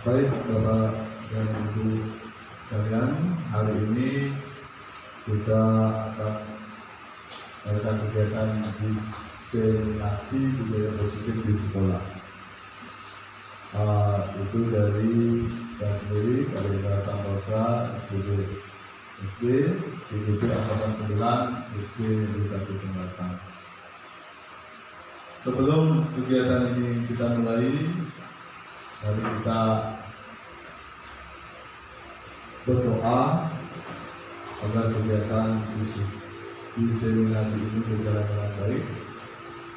Baik Bapak dan Ibu sekalian, hari ini kita akan melakukan kegiatan diseminasi budaya positif di sekolah. Itu dari saya sendiri, dari Sambosa, SD, CGP Angkatan 9, SD Negeri 1 Jembatan. Sebelum kegiatan ini kita mulai, mari kita berdoa agar kegiatan diseminasi ini berjalan dengan baik.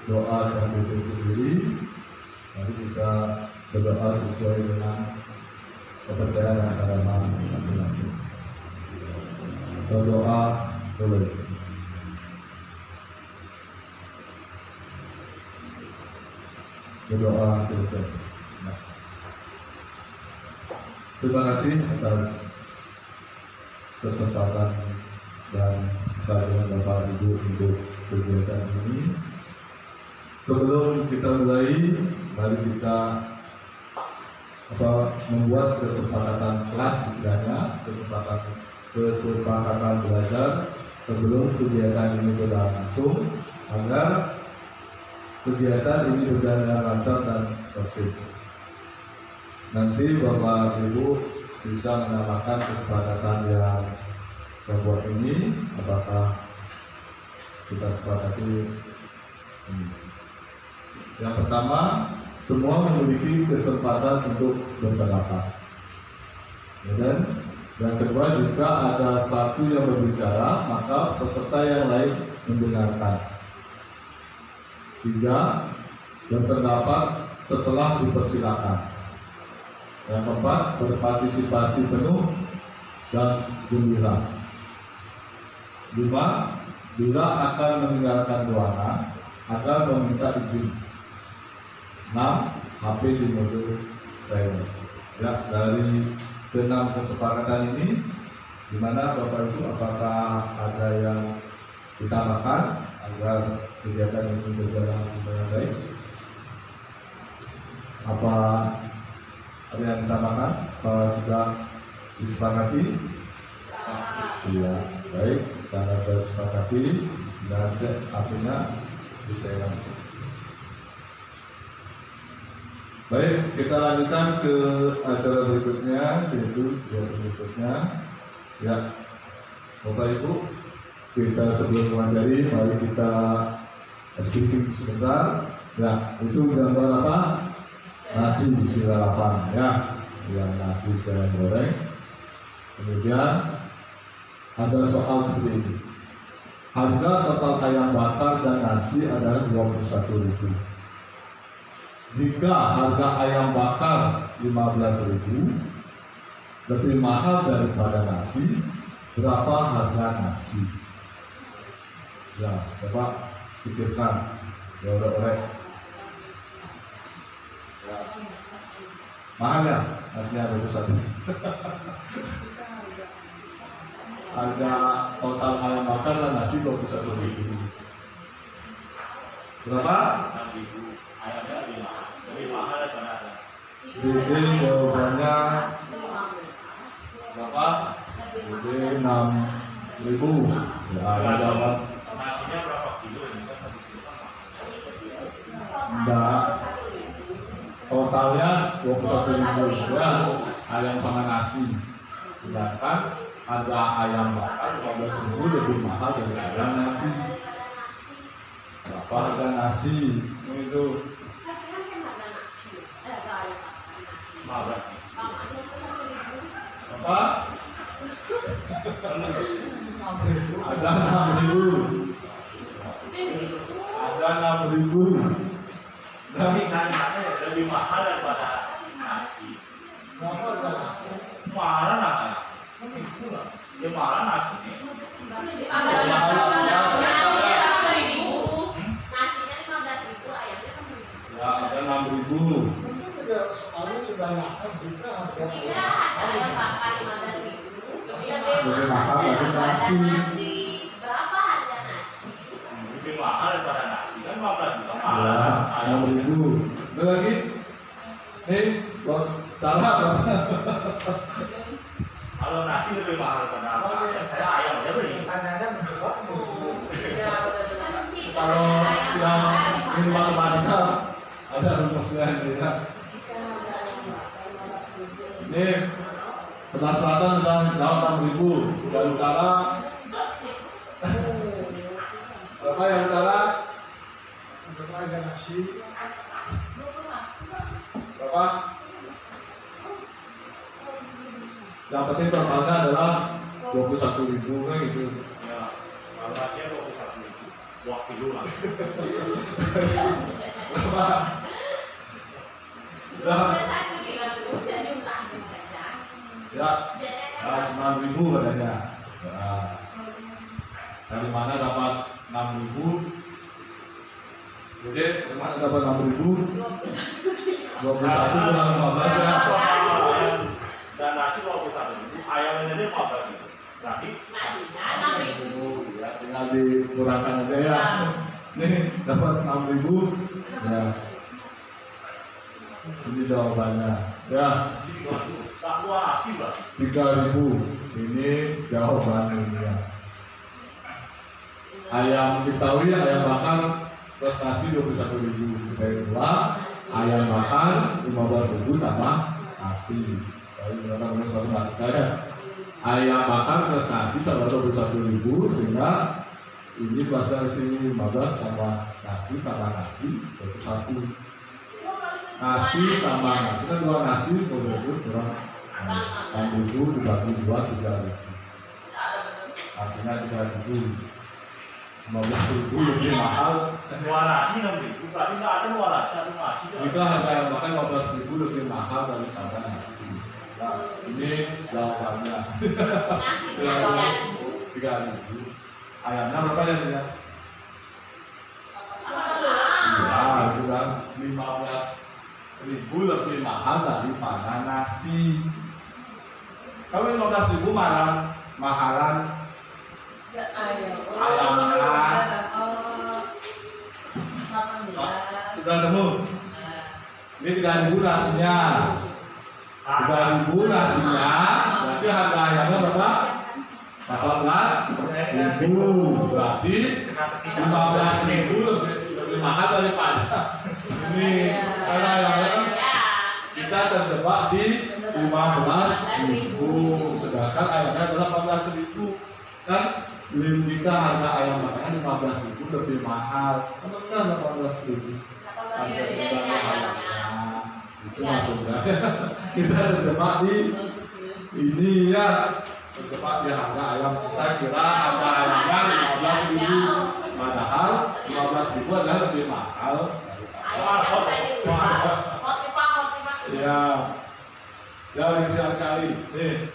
Doa dan diri sendiri, mari kita berdoa sesuai dengan kepercayaan dan agama masing-masing. Berdoa boleh. Berdoa selesai. Terima kasih atas kesempatan dan kehadiran Bapak Ibu untuk kegiatan ini. Sebelum kita mulai, mari kita membuat kesepakatan kelas istilahnya, kesepakatan belajar sebelum kegiatan ini berlangsung agar kegiatan ini berjalan dengan lancar dan tertib. Nanti Bapak Ibu bisa menamakan kesepakatan yang membuat ini, apakah kita sepakati ini. Yang pertama, semua memiliki kesempatan untuk berpendapat. Dan yang kedua, jika ada satu yang berbicara, maka peserta yang lain mendengarkan. 3, berpendapat setelah dipersilakan. Yang keempat, berpartisipasi penuh dan gembira. 5, bila akan meninggalkan ruangan, agar meminta izin. 6, HP di mode silent. Ya, dari ke-6 kesepakatan ini, di mana Bapak Ibu apakah ada yang ditambahkan agar kegiatan ini berjalan dengan baik? Apa ada yang ditambahkan? Sudah disepakati? Iya, baik. Karena sudah disepakati, dan cek HP-nya bisa hilang. Baik, kita lanjutkan ke acara berikutnya, yaitu berikutnya. Ya, Bapak Ibu, kita sebelum mengajari, mari kita speaking sebentar. Ya, itu gambar apa? Nasi sirapan, ya, yang nasi saya goreng. Kemudian ada soal seperti ini. Harga total ayam bakar dan nasi adalah 21.000. Jika harga ayam bakar 15.000 lebih mahal daripada nasi, berapa harga nasi? Ya, coba pikirkan. Ya udah orek. Ya. Mahal ya nasinya 21. Harga total ayam bakar dan nasi 21.000. Berapa? 6.000. Ayamnya lebih mahal daripada. Jadi jawabannya berapa? Jadi 6.000. Ya, ada jawaban. Nasinya berapa kilo ini kan? 1 kilo kan? Enggak. Totalnya 21.000 ya, ayam sama nasi. Sedangkan harga ayam bakar 15.000 lebih mahal dari ayam nasi. Berapa harga nasi? Itu Berapa? apa? Ada 6.000. Ada 6.000. Tapi nasinya lebih mahal daripada nasi. Mahal nasi. Ya mahal nasi. Ya, ada 6.000. Soalnya sudah makan juga harga ayam bakar 15.000. Lebih mahal dari nasi. Berapa harga nasi? Lebih mahal daripada nasi kan 15 juta mahal. Ya, 6.000. Ada lagi? Nih, buat Salah berapa? Kalau nasi lebih mahal daripada apa? Saya ayam aja beli. Kadang-kadang mencoba Kalau yang ini matematika ada rumusnya ya. Ini sebelah selatan sudah jauh 6.000, dari utara berapa yang utara? mencoba ada nasi. Berapa? Yang penting totalnya adalah 21.000 kan gitu. Ya, kalau nasinya 21.000, 2 kilo lah. Berapa? Sudah ya, 9.000 katanya. Nah, dari mana dapat 6.000? Jadi dari mana dapat 6.000? 21 kurang 15 ya. Ayam dan nasi 21.000, ayamnya aja 14.000. Berarti nasinya 6.000. Ya, tinggal dikurangkan aja ya. Nih dapat 6.000. Ya. Ini jawabannya. Ya. tak dua nasi lah. 3.000. Ini jawabannya ya. Ayam Betawi, ayam bakar plus nasi 21.000. Dari dua, ayam bakar 15.000 tambah nasi. Jadi berapa menurut suatu matematika ya? Ayam bakar plus nasi sama 21.000, sehingga ini plus dari sini 15 tambah nasi 21. Nasi sama nasi kan dua nasi 20.000 kurang 6.000 dibagi 2 3.000. Nasinya 3.000. 15.000 lebih mahal. Dua nasi 6.000, berarti nggak ada dua nasi, satu nasi. Jika harga ayam bakar 15.000 lebih mahal daripada nasi. Nah, ini jawabannya. Nasinya 3.000. 3.000. Ayamnya berapa ya dia? Ya, itu kan 15.000 lebih mahal daripada nasi. Kalau 15.000 malah mahalan sudah temu. Ini 3.000 nasinya. 3.000 nasinya. Berarti harga ayamnya berapa? 18.000. Berarti 15.000 lebih mahal daripada ini. Karena ayamnya kan kita terjebak di 15.000. Sedangkan ayamnya adalah 14.000. Kan jika harga ayam bakar 15.000 lebih mahal, benar 18.000. Harga itu maksudnya kita terjebak di ini ya, terjebak di harga ayam. Kita kira harga ayamnya 15.000, padahal 15.000 adalah lebih mahal. Ya, yang sekali nih.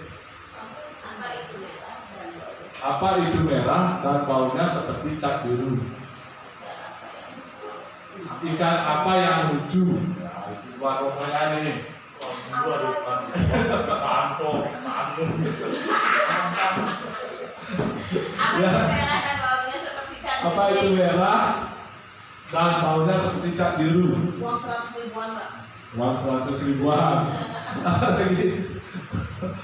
Apa itu merah dan baunya seperti cat biru? Ikan apa yang lucu? Nah, itu buat pokoknya nih. Dua di kantong, kantong. Apa itu merah dan baunya seperti cat biru? Uang 100 ribuan, Mbak. Uang 100 ribuan. Lagi.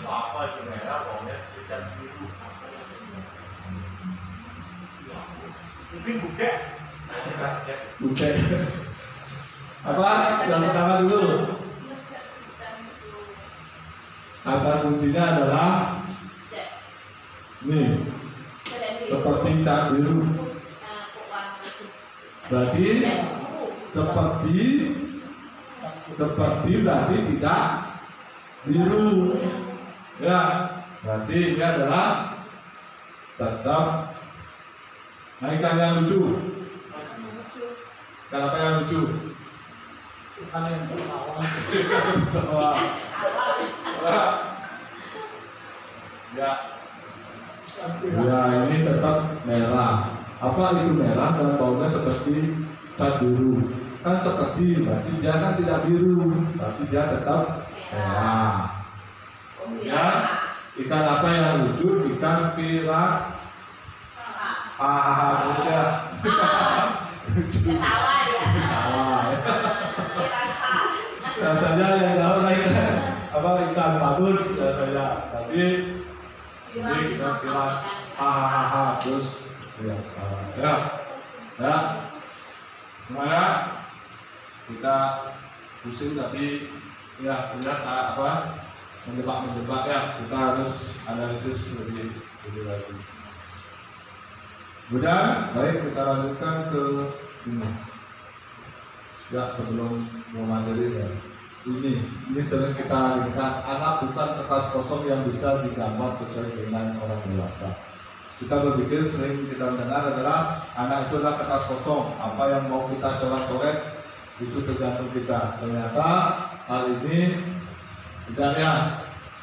Apa itu merah, baunya cat biru? Mungkin buket. Bukan. Apa? Yang pertama dulu. Kata kuncinya adalah nih, seperti cat biru. Berarti seperti berarti tidak biru. Ya, berarti ini adalah tetap. Nah, ikan yang lucu. Ikan apa yang lucu? Ikan yang tertawa. Ya. Ya, ini tetap merah. Apa itu merah dan baunya seperti cat biru? Kan seperti, berarti dia kan tidak biru, tapi dia tetap merah. Kemudian ikan apa yang lucu? Ikan piranha. Terus ya. Ketawa ya. Ketawa. Rasanya yang tahu ikan badut rasanya. Tapi ini kira-kira hahaha terus ya. Gimana? Kita pusing tapi ya benar menjebak ya. Kita harus analisis lebih lagi. Kemudian baik kita lanjutkan ke ini. Ya sebelum materi ya. Ini sering kita lihat anak bukan kertas kosong yang bisa digambar sesuai dengan orang dewasa. Kita berpikir sering kita mendengar adalah anak itu adalah kertas kosong. Apa yang mau kita coret-coret itu tergantung kita. Ternyata hal ini tidak ya.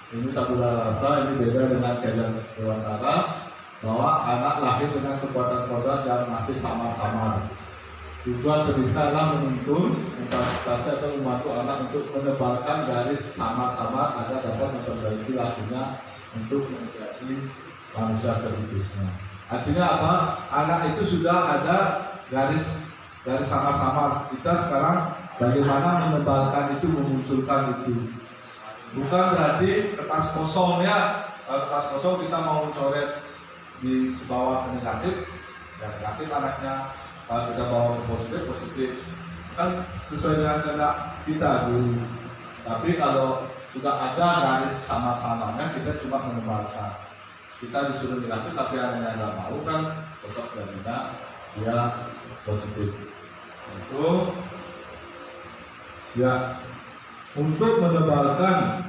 Ini tabula rasa, ini beda dengan kajian dewantara bahwa anak lahir dengan kekuatan kodrat yang masih samar-samar. Tujuan pendidikan adalah menuntun, memfasilitasi atau membantu anak untuk menebalkan garis samar-samar agar dapat memperbaiki lakunya untuk menjadi manusia selanjutnya. Artinya apa? Anak itu sudah ada garis samar-samar. Kita sekarang bagaimana menebalkan itu, memunculkan itu. Bukan berarti kertas kosong ya. Kalau kertas kosong kita mau coret di bawah negatif, ya negatif anaknya. Kalau kita bawa positif kan sesuai dengan kehendak kita dulu. Tapi kalau sudah ada garis sama-samanya, kita cuma menebalkan. Kita disuruh negatif, tapi anaknya nggak mau kan, besok dan tidak dia positif. Itu ya untuk menebalkan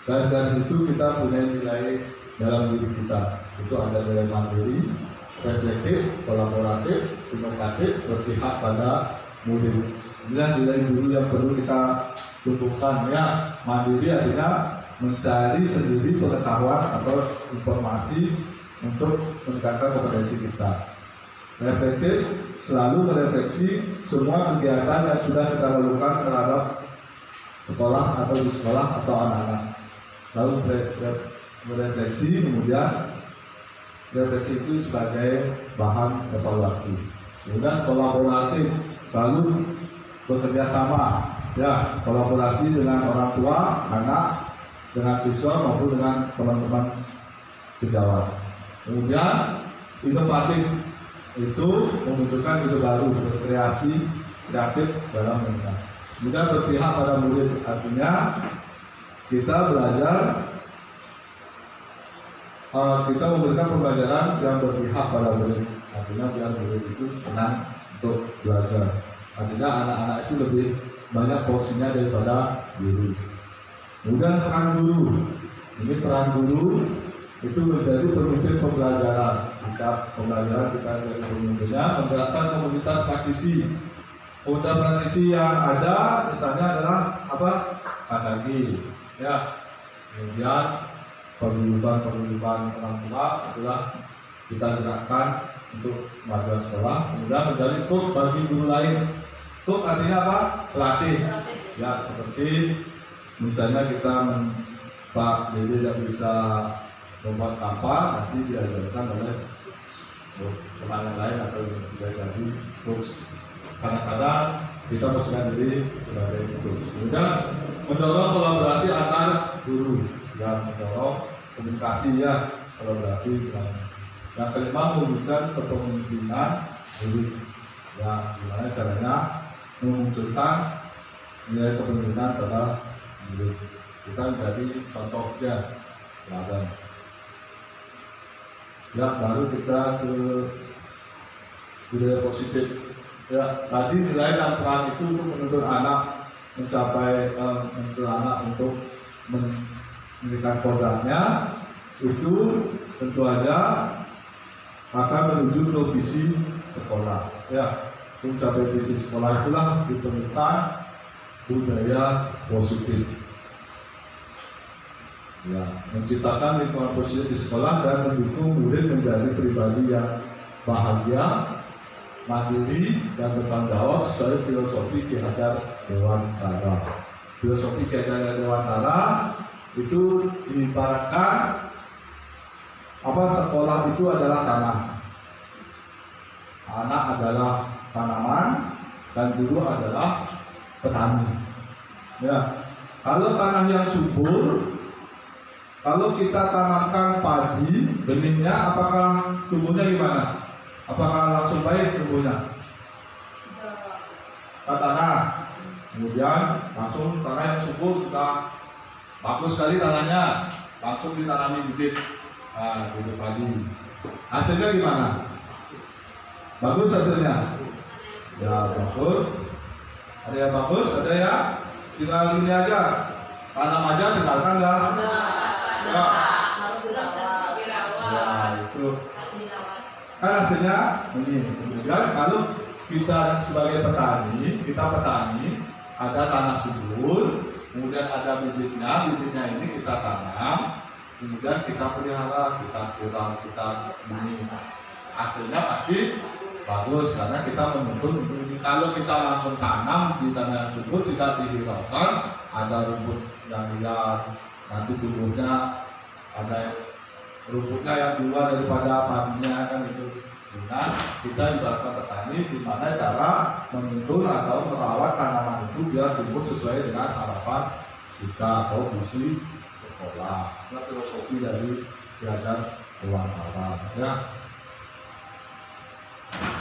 garis-garis itu kita punya nilai dalam diri kita. Itu ada nilai mandiri, reflektif, kolaboratif, inovatif, berpihak pada murid. Inilah nilai dulu yang perlu kita tumbuhkan ya. Mandiri artinya mencari sendiri pengetahuan atau informasi untuk meningkatkan kompetensi kita. Reflektif selalu merefleksi semua kegiatan yang sudah kita lakukan terhadap sekolah atau di sekolah atau anak-anak. Lalu merefleksi, kemudian refleksi itu sebagai bahan evaluasi. Kemudian kolaboratif, selalu bekerja sama, ya kolaborasi dengan orang tua, anak, dengan siswa maupun dengan teman-teman sejawat. Kemudian inovatif itu memunculkan ide baru, berkreasi, kreatif dalam mengajar. Kemudian berpihak pada murid, artinya kita belajar. Kita memberikan pembelajaran yang berpihak pada murid, artinya biar murid itu senang untuk belajar. Artinya anak-anak itu lebih banyak porsinya daripada guru. Kemudian peran guru, ini peran guru itu menjadi pemimpin pembelajaran. Bisa pembelajaran kita jadi pemimpinnya, menggerakkan komunitas praktisi. Komunitas praktisi yang ada misalnya adalah apa? Katagi, ya. Kemudian paguyuban orang tua itulah kita gerakkan untuk warga sekolah. Kemudian menjadi coach bagi guru lain. Coach artinya apa? Pelatih. Ya seperti misalnya kita Pak Dede tidak bisa membuat kapal, nanti diajarkan oleh teman yang lain atau tidak jadi coach. Kadang-kadang kita masukkan diri sebagai coach. Kemudian mendorong kolaborasi antar guru. Dan mendorong komunikasi ya, kolaborasi. Yang kelima mewujudkan kepemimpinan murid. Ya, gimana caranya memunculkan nilai kepemimpinan pada murid. Kita menjadi contohnya, teladan. Ya, baru kita ke budaya positif. Ya, tadi nilai dan peran itu untuk menuntun anak mencapai menuntun anak untuk memberikan kodratnya itu tentu aja akan menuju ke visi sekolah. Ya, mencapai visi sekolah itulah diperlukan budaya positif. Ya, menciptakan lingkungan positif di sekolah dan mendukung murid menjadi pribadi yang bahagia, mandiri dan bertanggung jawab sesuai filosofi Ki Hajar Dewantara. Filosofi Ki Hajar Dewantara itu diibaratkan apa, sekolah itu adalah tanah, anak adalah tanaman, dan guru adalah petani. Ya, kalau tanah yang subur, kalau kita tanamkan padi, benihnya apakah tumbuhnya gimana? Apakah langsung baik tumbuhnya? Tanah, kemudian langsung tanah yang subur sudah bagus sekali tanahnya, langsung ditanami bibit, bibit padi. Hasilnya gimana? Bagus hasilnya? Ya bagus. Ada yang bagus, ada yang tinggal ini aja, tanam aja tinggalkan dah. Ya. Ya itu. Kan hasilnya ini. Kemudian kalau kita sebagai petani, ada tanah subur, kemudian ada bibitnya ini kita tanam, kemudian kita pelihara, kita siram, kita ini, hasilnya pasti bagus karena kita menuntut untuk ini. Kalau kita langsung tanam di tanah yang subur tidak dihiraukan, ada rumput yang liar, nanti tumbuhnya ada rumputnya yang luar daripada padinya kan itu. Nah, kita ibaratkan petani di mana cara menuntun atau merawat tanaman itu biar tumbuh sesuai dengan harapan kita atau visi sekolah. Nah, filosofi dari belajar pewarnaan ya.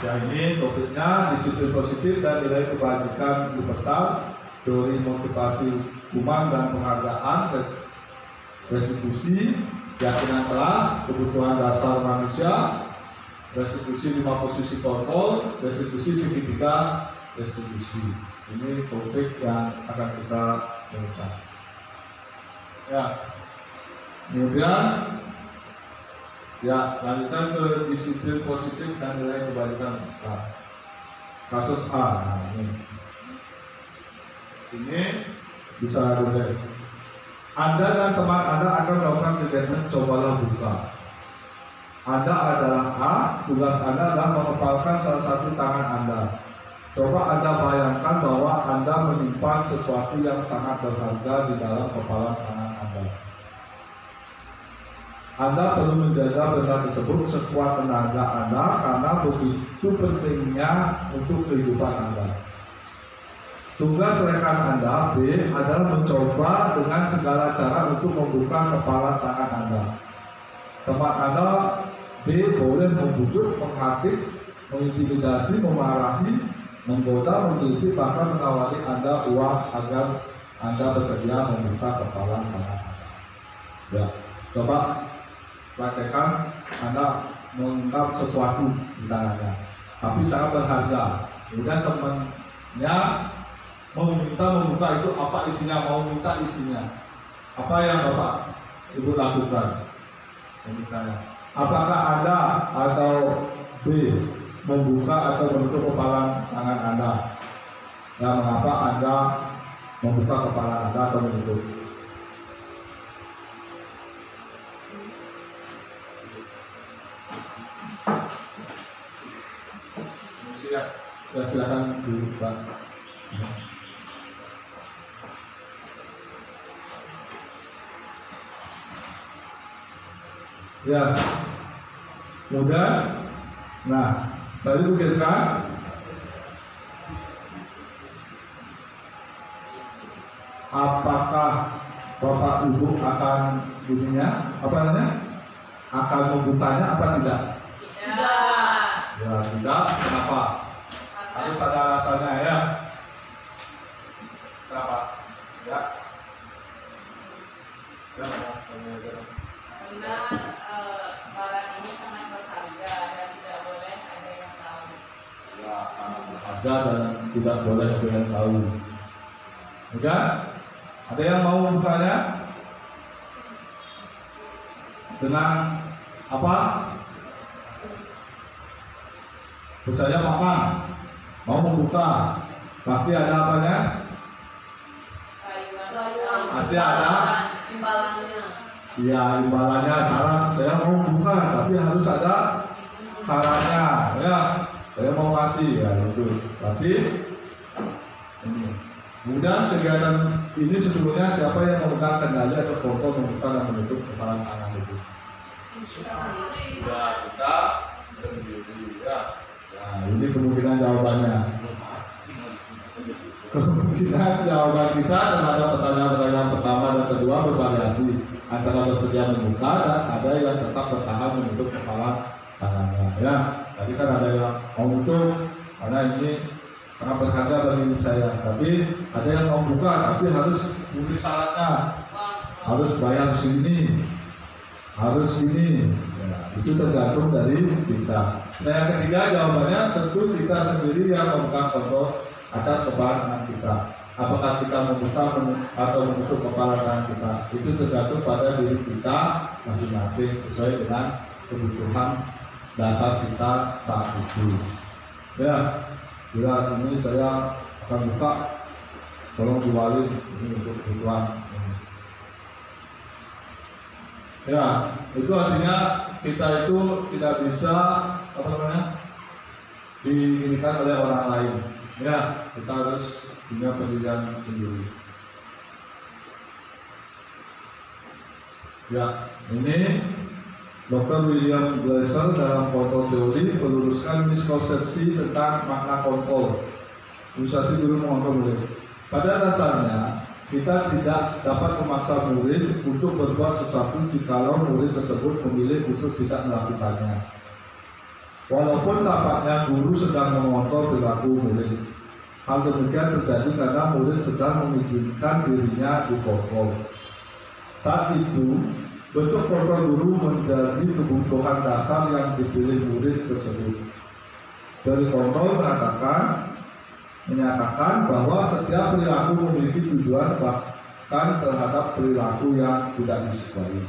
Ya ini topiknya disiplin positif dan nilai kebajikan universal, teori motivasi human dan penghargaan, restitusi, keyakinan kelas, kebutuhan dasar manusia, restitusi 5 posisi kontrol, restitusi signifikan, restitusi. Ini topik yang akan kita baca. Ya, kemudian ya lanjutkan ke disiplin positif dan nilai kebalikan besar. Kasus A, nah ini bisa dilihat. Anda dan teman Anda akan melakukan kegiatan cobalah buka. Anda adalah A, tugas Anda adalah mengepalkan salah satu tangan Anda. Coba Anda bayangkan bahwa Anda menyimpan sesuatu yang sangat berharga di dalam kepalan tangan Anda. Anda perlu menjaga benda tersebut sekuat tenaga Anda karena begitu pentingnya untuk kehidupan Anda. Tugas rekan Anda B adalah mencoba dengan segala cara untuk membuka kepala tangan Anda. Teman Anda B boleh membujuk, menghatik, mengintimidasi, memarahi, menggoda, menggigit, bahkan menawari Anda uang agar Anda bersedia membuka kepala tangan Anda. Ya, coba praktekkan Anda mengungkap sesuatu di tangannya, tapi sangat berharga. Kemudian temannya meminta membuka itu, apa isinya, mau minta isinya. Apa yang Bapak Ibu lakukan? Memintanya. Apakah Anda atau B membuka atau menutup kepala tangan Anda? Dan mengapa Anda membuka kepala Anda atau menutup? Ya, silakan dulu Pak. Ya, mudah. Nah, tadi pikirkan apakah Bapak Ibu akan bunyinya apa namanya? Akan membukanya apa tidak? Tidak. Ya, tidak. Kenapa? Harus ada alasannya ya. Kenapa? Ya. Ya, Karena barang ini sangat berharga dan tidak boleh ada yang tahu. ya, sangat berharga dan tidak boleh ada yang tahu. Udah? Ada yang mau membukanya? Dengan apa? Percaya Papa mau membuka, pasti ada apanya? Pasti ada imbalannya. Ya, imbalannya syarat. Saya mau membuka, tapi harus ada syaratnya. Ya, saya mau kasih ya itu. Tapi ini. Kemudian kegiatan ini sebetulnya siapa yang memegang kendali atau kontrol membuka dan menutup kepala tangan itu? Ya, kita sendiri ya. Nah, ini kemungkinan jawabannya. kemungkinan jawaban kita terhadap pertanyaan-pertanyaan pertama dan kedua bervariasi antara bersedia membuka dan ada yang tetap bertahan menutup kepala tangannya. Ya, tadi kan ada yang mau tutup karena ini sangat berharga bagi saya. Tapi ada yang mau buka tapi harus memenuhi syaratnya, harus bayar segini, harus gini. Ya, itu tergantung dari kita. Nah, yang ketiga jawabannya tentu kita sendiri yang memegang kontrol atas kepala tangan kita. Apakah kita membuka atau menutup kepala tangan kita, itu tergantung pada diri kita masing-masing sesuai dengan kebutuhan dasar kita saat itu. Ya, bila ini saya akan buka, tolong diwali ini untuk kebutuhan. Ya, itu artinya kita itu tidak bisa diinginkan oleh orang lain. Ya, kita harus punya pendirian sendiri. Ya, ini Dr. William Glasser dalam kontrol teori meluruskan miskonsepsi tentang makna kontrol. Inisiasi guru mengontrol murid. Pada dasarnya, kita tidak dapat memaksa murid untuk berbuat sesuatu jikalau murid tersebut memilih untuk tidak melakukannya. Walaupun tampaknya guru sedang mengontrol perilaku murid, hal demikian terjadi karena murid sedang mengizinkan dirinya dikontrol. Saat itu, bentuk kontrol guru menjadi kebutuhan dasar yang dipilih murid tersebut. Dari kontrol menyatakan bahwa setiap perilaku memiliki tujuan bahkan terhadap perilaku yang tidak disukai.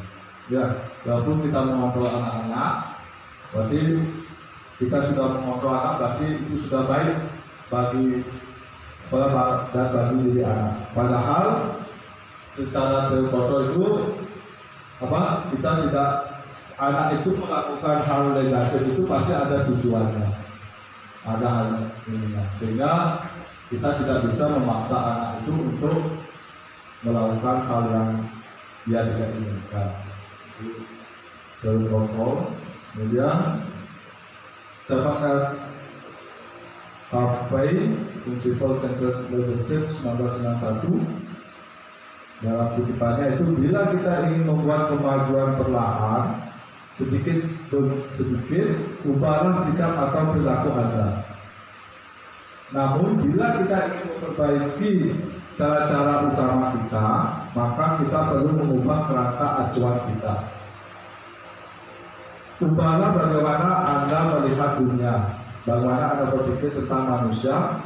Ya, walaupun kita mengontrol anak-anak, berarti kita sudah mengontrol anak, berarti itu sudah baik bagi sekolah dan bagi diri anak. Padahal secara teori kontrol itu kita tidak, anak itu melakukan hal negatif itu pasti ada tujuannya, ada hal ini, sehingga kita tidak bisa memaksa anak itu untuk melakukan hal yang dia tidak inginkan. Teori kontrol. Kemudian Stephen Harvey, Principle Centered Leadership 1991, dalam kutipannya itu, bila kita ingin membuat kemajuan perlahan, sedikit demi sedikit, ubahlah sikap atau perilaku Anda. Namun bila kita ingin memperbaiki cara-cara utama kita, maka kita perlu mengubah kerangka acuan kita. Ubahlah bagaimana Anda melihat dunia, bagaimana Anda berpikir tentang manusia.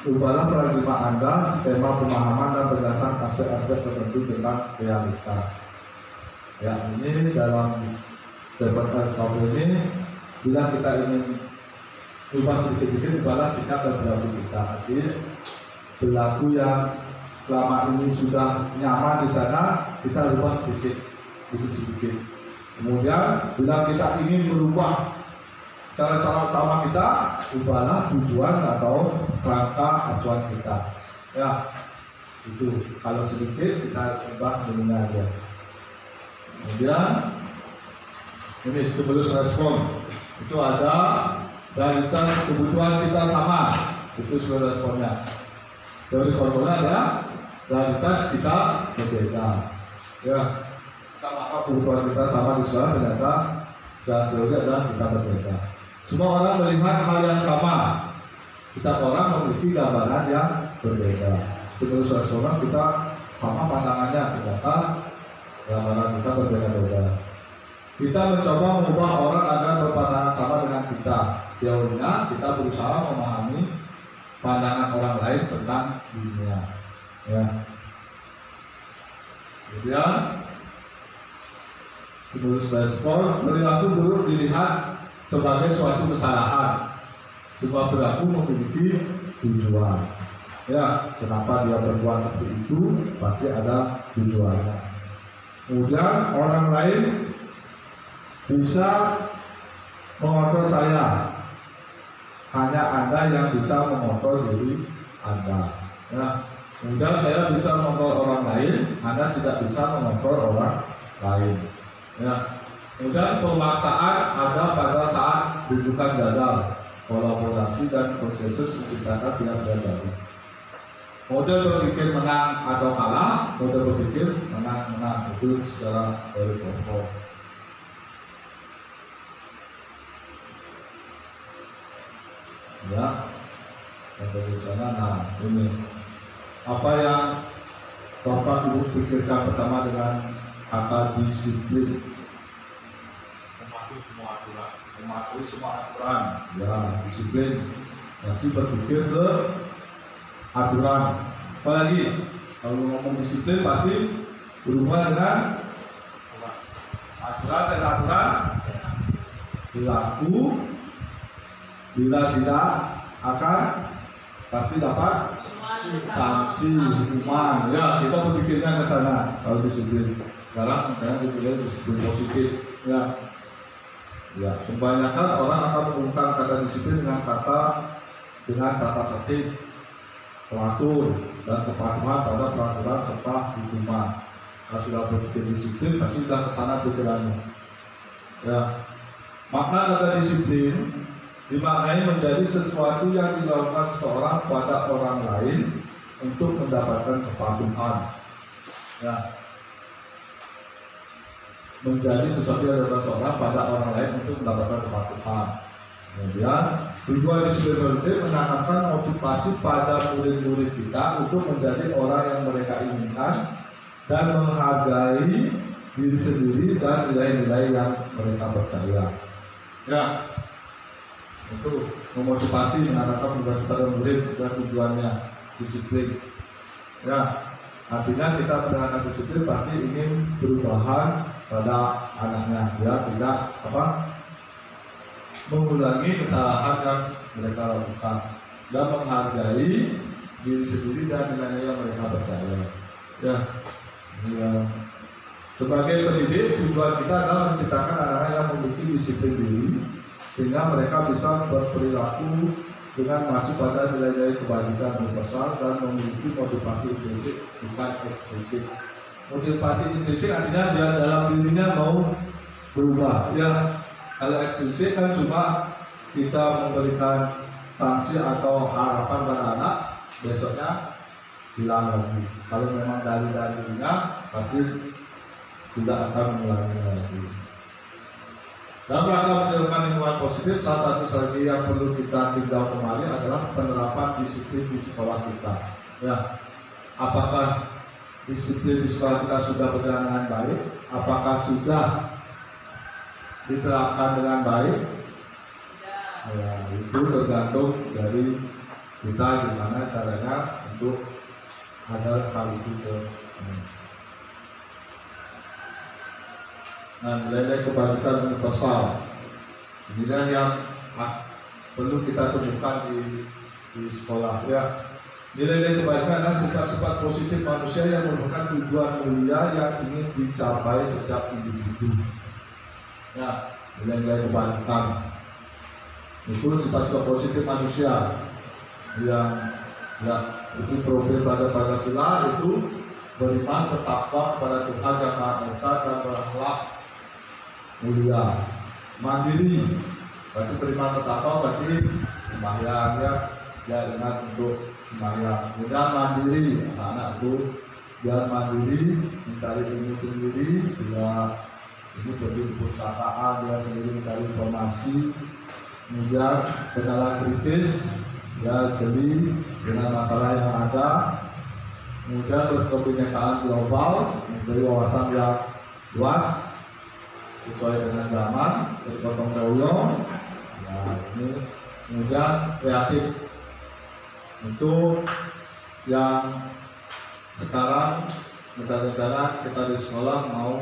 Ubahlah paradigma Anda, skema pemahaman dan berdasarkan aspek-aspek tertentu tentang realitas. Ya, ini dalam Stephen Harvey ini, bila kita ingin ubah sedikit-sedikit, ubahlah sikap dan perilaku kita. Jadi perilaku yang selama ini sudah nyaman di sana, kita ubah sedikit-sedikit. Kemudian bila kita ingin merubah cara-cara utama kita, ubahlah tujuan atau kerangka acuan kita. Ya, itu kalau sedikit kita ubah dunia aja. Kemudian ini stimulus respon, itu ada realitas kebutuhan kita sama, itu stimulus responnya. Teori kontrolnya ada realitas kita berbeda. Ya, kita maka kebutuhan kita sama di sekolah, ternyata secara teori adalah kita berbeda. Semua orang melihat hal yang sama. Setiap orang memiliki gambaran yang berbeda. Stimulus responan kita sama pandangannya, ternyata gambaran kita berbeda-beda. Kita mencoba mengubah orang agar berpandangan sama dengan kita. Teorinya kita berusaha memahami pandangan orang lain tentang dunia. Ya. Kemudian stimulus respon, perilaku buruk dilihat sebagai suatu kesalahan. Sebuah perilaku memiliki tujuan. Ya, kenapa dia berbuat seperti itu? Pasti ada tujuannya. Kemudian orang lain bisa mengontrol saya. Hanya Anda yang bisa mengontrol diri Anda. Ya, kemudian saya bisa mengontrol orang lain, Anda tidak bisa mengontrol orang lain. Ya. Kemudian pemaksaan ada pada saat rujukan gagal, kolaborasi dan konsensus menciptakan pihak baru. Mode berpikir menang atau kalah, mode berpikir menang itu secara dari pokok. Ya, sampai di sana. Nah, ini apa yang Bapak Ibu pikirkan pertama dengan kata disiplin? Mematuhi semua aturan. Mematuhi semua aturan. Ya, disiplin. Masih berpikir ke aturan. Apalagi kalau ngomong disiplin pasti berhubungan dengan aturan. Saya aturan berlaku. Bila tidak akan pasti dapat sanksi hukuman. Ya, kita berpikirnya ke sana kalau disiplin. Sekarang saya dipilih disiplin positif. Ya, kebanyakan orang akan menggunakan kata disiplin dengan tata tertib, teratur, dan kepatuhan pada peraturan serta hukuman. Kalau sudah berpikir disiplin, pasti sudah ke sana pikirannya. Ya, makna kata disiplin dimaknai menjadi sesuatu yang dilakukan seseorang pada orang lain untuk mendapatkan kepatuhan. Ya, menjadi sesuatu yang dilakukan seseorang pada orang lain untuk mendapatkan kepatuhan. Kemudian tujuan disiplin itu menanamkan motivasi pada murid-murid kita untuk menjadi orang yang mereka inginkan dan menghargai diri sendiri dan nilai-nilai yang mereka percaya. Ya, itu memotivasi menanamkan motivasi pada murid dan tujuannya disiplin. Ya, artinya kita menanamkan disiplin pasti ingin perubahan pada anaknya, ya tidak mengulangi kesalahan yang mereka lakukan dan menghargai diri sendiri dan nilai yang mereka percaya. Ya. Sebagai pendidik, tujuan kita adalah menciptakan anak-anak yang memiliki disiplin diri sehingga mereka bisa berperilaku dengan mengacu pada nilai-nilai kebajikan universal dan memiliki motivasi intrinsik bukan eksplisit. Motivasi intrinsik artinya dia dalam dirinya mau berubah. Ya, kalau eksplisit kan cuma kita memberikan sanksi atau harapan pada anak, besoknya hilang lagi. Kalau memang dari dirinya pasti tidak akan mengulangi lagi. Dalam rangka menciptakan lingkungan positif, salah satu strategi yang perlu kita tinjau kembali adalah penerapan disiplin di sekolah kita. Ya, apakah disiplin di sekolah kita sudah berjalan dengan baik? Apakah sudah diterapkan dengan baik? Ya, itu tergantung dari kita gimana caranya untuk agar hal itu Nah, nilai-nilai kebajikan universal inilah yang perlu kita temukan di sekolah. Ya, nilai-nilai kebajikan adalah sifat-sifat positif manusia yang merupakan tujuan mulia yang ingin dicapai setiap individu. Ya, nilai-nilai kebajikan itu sifat-sifat positif manusia yang seperti profil pada Pancasila itu beriman, bertakwa kepada Tuhan yang Maha Esa dan berakhlak mulia, mandiri. Berarti beriman bertakwa berarti sembahyang, ya ingat untuk sembahyang. Kemudian mandiri, anak-anak itu biar mandiri mencari ilmu sendiri, dia ini pergi di perpustakaan, dia sendiri mencari informasi. Kemudian kendala kritis, ya jeli dengan masalah yang ada. Kemudian berkebinekaan global, menjadi wawasan yang luas sesuai dengan zaman, bergotong royong. Nah, ini kemudian kreatif itu yang sekarang rencana kita di sekolah mau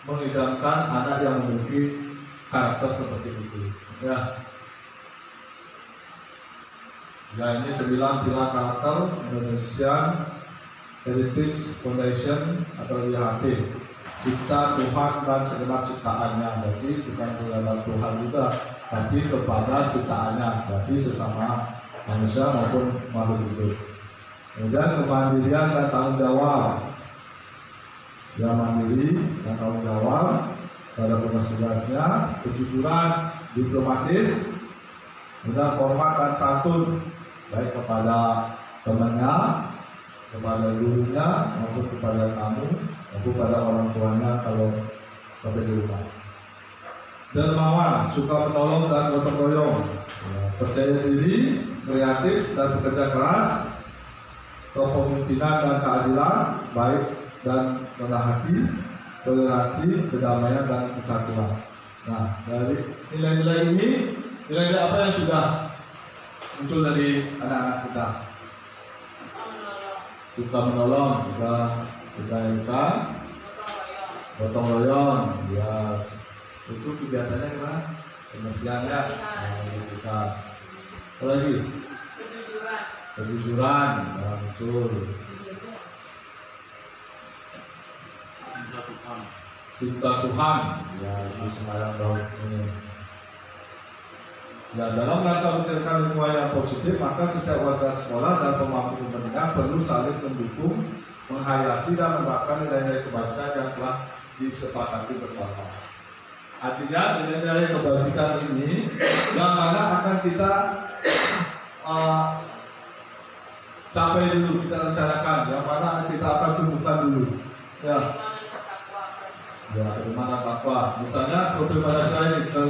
mengidamkan anak yang memiliki karakter seperti itu. Ya, ini 9 pilar karakter Indonesian Heritage Foundation atau IHF. Cipta Tuhan dan segenap ciptaannya, jadi bukan terhadap Tuhan juga, tapi kepada ciptaannya, jadi sesama manusia maupun makhluk hidup. Kemudian kemandirian dan tanggung jawab, ya mandiri dan tanggung jawab pada tugas-tugasnya, kejujuran, diplomatis, kemudian hormat dan santun baik kepada temannya, kepada gurunya, maupun kepada tamu, maupun pada orang tuanya kalau sampai di rumah. Dermawan, suka menolong dan gotong royong, percaya diri, kreatif dan bekerja keras, kepemimpinan dan keadilan, baik dan rendah hati, toleransi, kedamaian dan kesatuan. Nah, dari nilai-nilai ini, nilai-nilai apa yang sudah muncul dari anak-anak kita? Suka menolong, suka gotong royong, ya itu kegiatannya gimana? Kebersihannya, suka. Apa lagi? Kejujuran, ya betul. Cinta Tuhan, ya itu semacam dong ini. Ya, dalam rangka menciptakan lingkungan yang positif, maka setiap warga sekolah dan pemangku kepentingan perlu saling mendukung, menghayati dan menerapkan nilai-nilai kebajikan yang telah disepakati bersama. Artinya nilai-nilai kebajikan ini yang mana akan kita capai dulu, kita rencanakan, yang mana kita akan tumbuhkan dulu. Ya, bagaimana takwa? Misalnya profil pada saya ini ke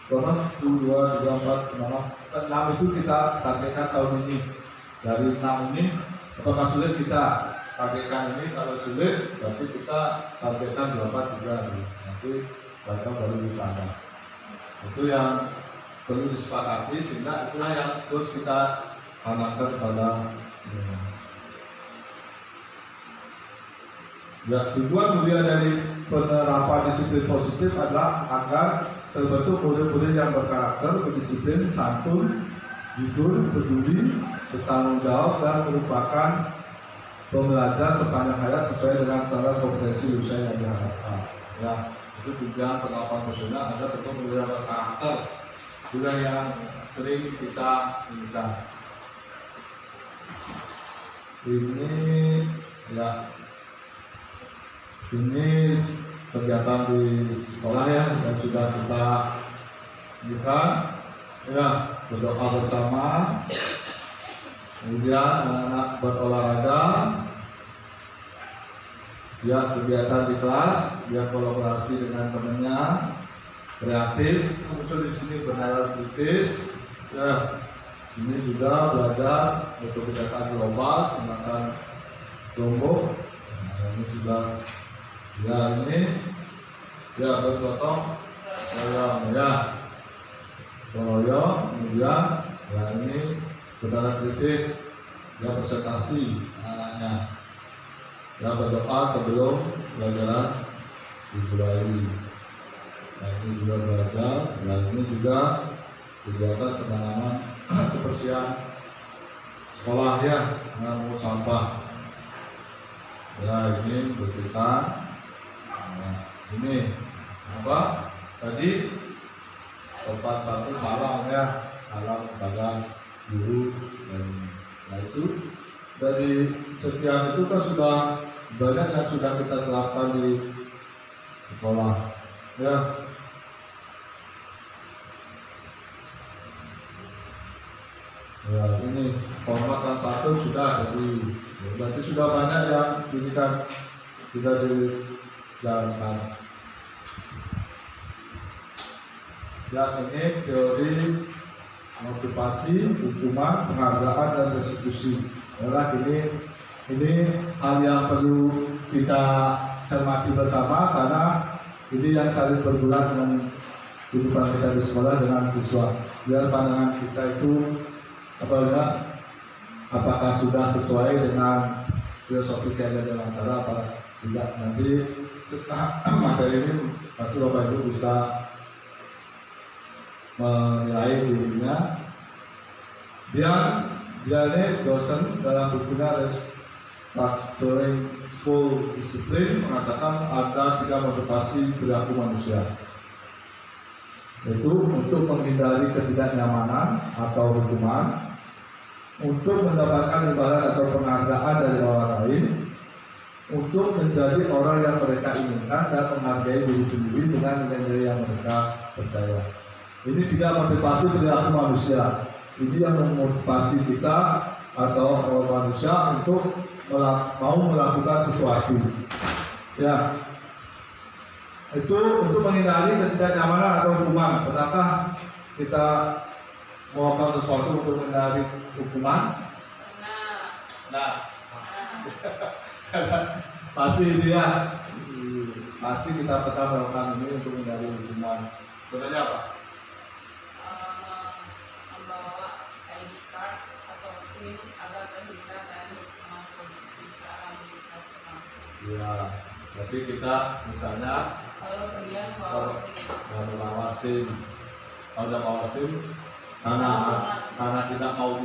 1, 2, 3, 4, 6 itu kita targetkan tahun ini. Dari 6 ini, apakah sulit kita targetkan ini? Kalau sulit, berarti kita targetkan 2, 4, 3 nanti mereka baru ditambah. Itu yang perlu disepakati, sehingga itulah yang terus kita tanamkan pada ya, tujuan mulia dari penerapan disiplin positif adalah agar terbentuk murid-murid yang berkarakter, berdisiplin, santun, jujur, peduli, bertanggung jawab, dan merupakan pembelajar sepanjang hayat sesuai dengan standar kompetensi usia yang diharapkan. Ya, itu tujuan penerapan profesional agar terbentuk murid yang berkarakter, juga yang sering kita minta. Ini ya. Ini kegiatan di sekolah ya, yang sudah kita buka ya, berdoa bersama, kemudian anak-anak berolahraga, ya kegiatan di kelas, dia kolaborasi dengan temannya, kreatif, muncul di sini benar kritis, ya sini juga belajar untuk kegiatan global, menggunakan kelompok, ini sudah. Ya ini ya bergotong royong ya, kemudian ya ini saudara kritis ya presentasi anaknya ya, berdoa sebelum pelajaran dimulai. Nah ini juga belajar, nah ini juga kegiatan penanaman kebersihan sekolah ya, mengambil sampah ya, ini bersihkan. Nah, ini apa tadi sopan satu salam ya, salam kepada guru, dan nah itu dari sekian itu kan sudah banyak yang sudah kita terapkan di sekolah ya. Ya ini penghormatan satu sudah, jadi berarti sudah banyak yang ini kan sudah dijalankan. Ya ini teori motivasi, hukuman, penghargaan dan restitusi. Adalah ini hal yang perlu kita cermati bersama, karena ini yang saling bergulat dengan kehidupan kita di sekolah dengan siswa. Biar pandangan kita itu apakah sudah sesuai dengan filosofi yang ada antara apa tidak. Nanti materi ini pasti Bapak Ibu bisa menilai dirinya. Dia ini dosen dalam bukunya Restructuring School Discipline mengatakan ada 3 motivasi perilaku manusia, yaitu untuk menghindari ketidaknyamanan atau hukuman, untuk mendapatkan imbalan atau penghargaan dari orang lain, untuk menjadi orang yang mereka inginkan, dan menghargai diri sendiri dengan nilai-nilai yang mereka percaya. Ini 3 motivasi perilaku manusia. Ini yang memotivasi kita atau manusia untuk mau melakukan sesuatu. Ya, itu untuk menghindari ketidaknyamanan atau hukuman. Pernahkah kita melakukan sesuatu untuk menghindari hukuman? Nah, pasti dia, pasti kita pernah melakukan ini untuk menghindari hukuman. Sebenarnya apa? Membawa ID card atau SIM agar terhindar dari hukuman polisi saat mobilitas langsung. Ya, berarti kita misalnya Kalau kemudian bawa bawa SIM, kalau udah bawa SIM, karena kita mau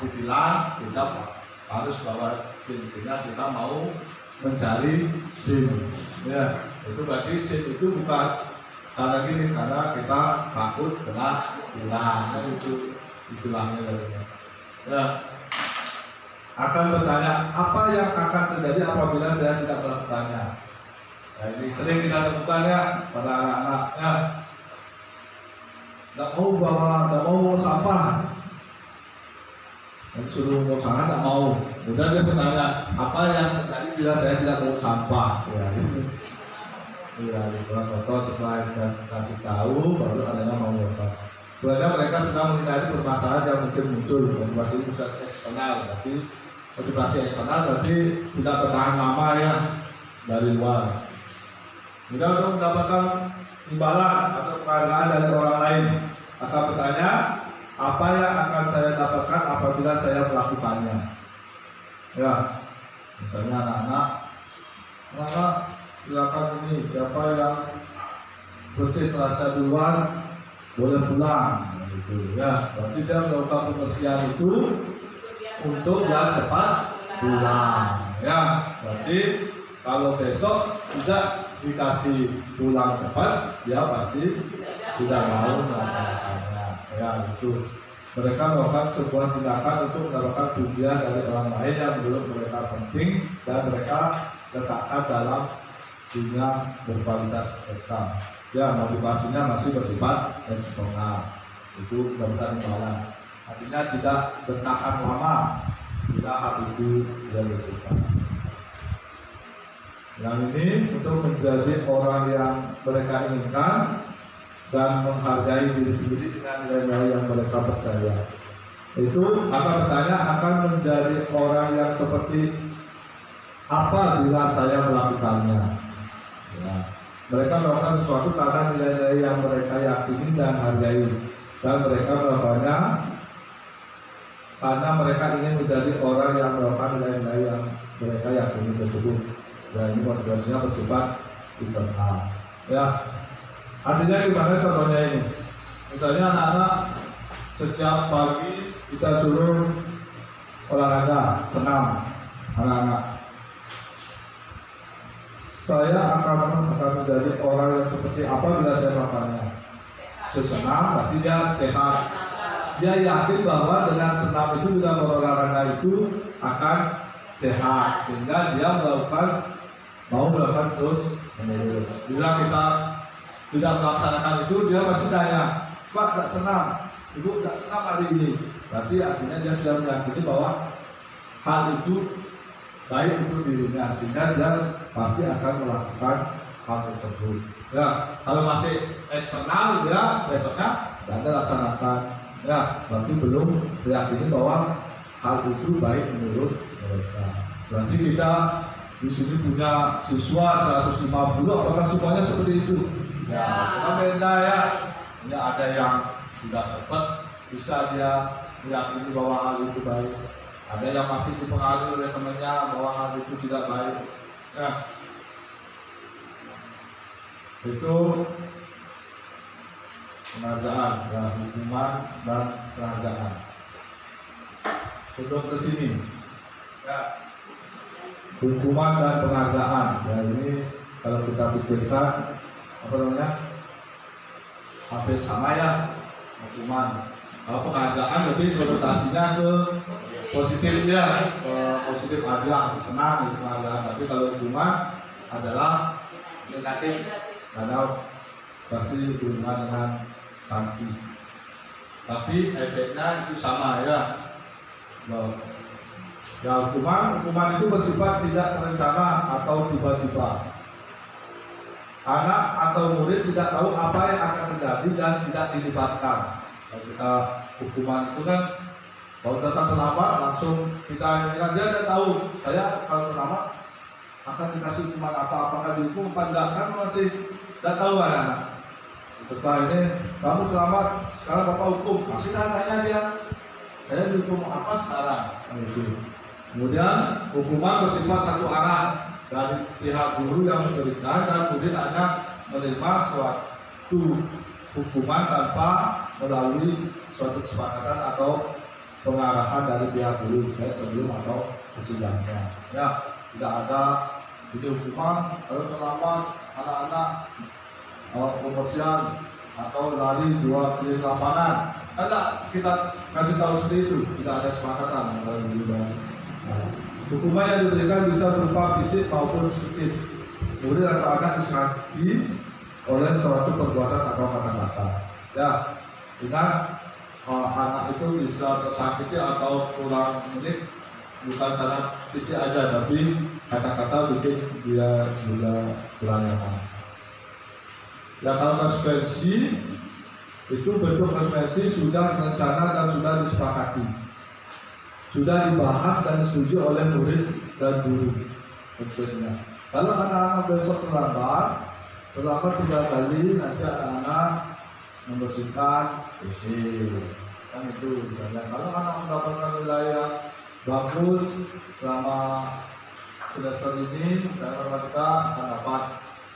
ditilang, kita harus bawa SIM, sehingga kita mau mencari SIM. Ya, itu berarti SIM itu bukan karena gini, karena kita takut kena tilang, itu istilahnya. Ya, akan bertanya apa yang akan terjadi apabila saya tidak melakukannya. Nah, ini sering kita temukan ya pada anak-anaknya, nggak mau sampah, dan suruh mau sampah nggak mau. Udah dia bertanya apa yang terjadi bila saya tidak mau sampah. Ya, itu. Ya, foto setelah kita kasih tahu baru adanya mau apa. Sebenarnya mereka sedang menghindari permasalahan yang mungkin muncul. Motivasi itu eksternal, berarti motivasi eksternal berarti tidak bertahan lama ya dari luar. Mudah untuk mendapatkan imbalan atau penghargaan dari orang lain, akan bertanya apa yang akan saya dapatkan apabila saya melakukannya. Ya, misalnya anak-anak silakan ini, siapa yang bersih terasa duluan boleh pulang, gitu ya. Berarti dia melakukan pembersihan itu untuk yang cepat pulang. Ya, berarti kalau besok tidak dikasih pulang cepat, dia pasti tidak mau melaksanakannya. Ya, itu. Mereka melakukan sebuah tindakan untuk mendapatkan pujian dari orang lain yang menurut mereka penting dan mereka letakkan dalam dunia berkualitas mereka. Ya, motivasinya masih bersifat eksternal. Itu benar imbalan. Artinya tidak bertahan lama. Tidak hal itu yang dilakukan. Yang ini untuk menjadi orang yang mereka inginkan dan menghargai diri sendiri dengan nilai-nilai yang mereka percaya. Itu akan bertanya akan menjadi orang yang seperti apa bila saya melakukannya. Ya. Mereka melakukan sesuatu karena nilai-nilai yang mereka yakini dan hargai, dan mereka melakukannya karena mereka ingin menjadi orang yang melakukan nilai-nilai yang mereka yakini tersebut. Dan ini motivasinya bersifat internal. Ya, artinya gimana contohnya ini? Misalnya anak-anak setiap pagi kita suruh olahraga, senam, anak-anak. Saya akan menjadi orang yang seperti apa bila saya melakukannya? Senam, berarti dia sehat. Dia yakin bahwa dengan senam itu, dengan berolahraga itu akan sehat, sehingga dia mau melakukan terus menerus. Bila kita tidak melaksanakan itu, dia pasti tanya, Pak, tidak senam, Ibu tidak senam hari ini. Berarti artinya dia sudah meyakini bahwa hal itu baik untuk dirinya, sehingga dia pasti akan melakukan hal tersebut. Ya, kalau masih eksternal, dia besoknya tidak ada laksanakan. Ya, berarti belum meyakini bahwa hal itu baik menurut mereka. Berarti kita di sini punya siswa 150, apakah semuanya seperti itu? Ya, kita beda ya. Ini ada yang sudah cepat, bisa dia meyakini bahwa hal itu baik. Ada yang masih dipengaruhi oleh temannya bahwa hal itu tidak baik. Ya, itu penghargaan, ya, hukuman dan penghargaan. Sebelum ke sini, ya, hukuman dan penghargaan. Ya, ini kalau kita pikirkan apa namanya, hampir sama ya, hukuman. Kalau penghargaan lebih konotasinya ke positif ya, positif ada, senang gitu penghargaan. Tapi kalau hukuman adalah negatif, karena pasti berhubungan dengan sanksi. tapi efeknya itu sama ya. Ya, hukuman itu bersifat tidak terencana atau tiba-tiba. Anak atau murid tidak tahu apa yang akan terjadi dan tidak dilibatkan. Kalau kita hukuman itu kan, kalau datang terlambat langsung kita dia tidak tahu. Saya kalau terlambat akan dikasih hukuman apa, apakah dihukum apa enggak, kan masih tidak tahu anak. Setelah ini kamu terlambat, sekarang bapak hukum, masih tanya dia, saya dihukum apa sekarang? Kemudian hukuman bersifat satu arah dari pihak guru yang memberikan dan kemudian anak menerima suatu hukuman tanpa melalui suatu kesepakatan atau pengarahan dari pihak guru baik sebelum atau sesudahnya. Ya, tidak ada ini hukuman kalau terlambat anak-anak pembersihan atau lari 2 kali lapangan. Ada kita kasih tahu seperti itu, tidak ada kesepakatan kalau guru. Hukuman yang diberikan bisa berupa fisik maupun psikis. Murid atau anak disakiti oleh suatu perbuatan atau kata-kata. Ya, ingat anak itu bisa tersakiti atau kurang menit bukan karena fisik aja, tapi kata-kata bikin dia juga kurang nyaman. Ya, kalau konsekuensi itu bentuk konsekuensi sudah direncana dan sudah disepakati, sudah dibahas dan disetujui oleh murid dan guru. Konsekuensinya, kalau anak-anak besok terlambat 3 kali, nanti anak-anak membersihkan WC, kan itu misalnya. Kalau anak mendapatkan nilai yang bagus selama semester ini, dan mereka akan dapat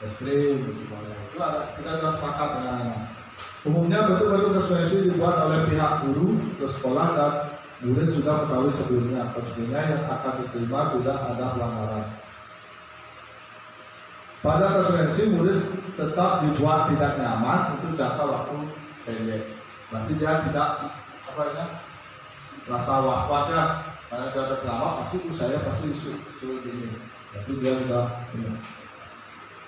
es krim, itu ada, kita sudah sepakat dengan anak. Umumnya bentuk-bentuk konsekuensi dibuat oleh pihak guru ke sekolah dan murid sudah mengetahui sebelumnya. Konsekuensinya yang akan diterima tidak ada pelanggaran. Pada konsekuensi murid tetap dibuat tidak nyaman untuk jangka waktu pendek. Nanti dia tidak rasa was-was ya, karena dia ada terlambat pasti saya pasti suruh ini. Jadi dia sudah ini.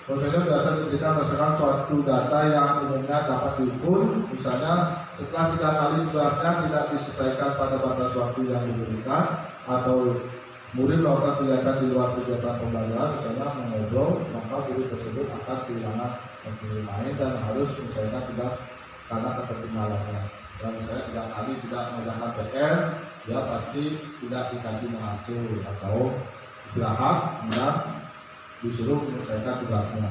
Konsekuensinya biasa diberikan berdasarkan suatu data yang umumnya dapat diukur. Misalnya setelah 3 kali tugasnya tidak diselesaikan pada batas waktu yang diberikan, atau murid melakukan kegiatan di luar kegiatan pembelajaran, misalnya mengobrol, maka guru tersebut akan kehilangan waktu lain dan harus menyelesaikan tugas karena ketertinggalannya. Dan misalnya 3 kali tidak mengerjakan PR, dia pasti tidak dikasih mengasuh atau istirahat dan disuruh menyelesaikan tugasnya.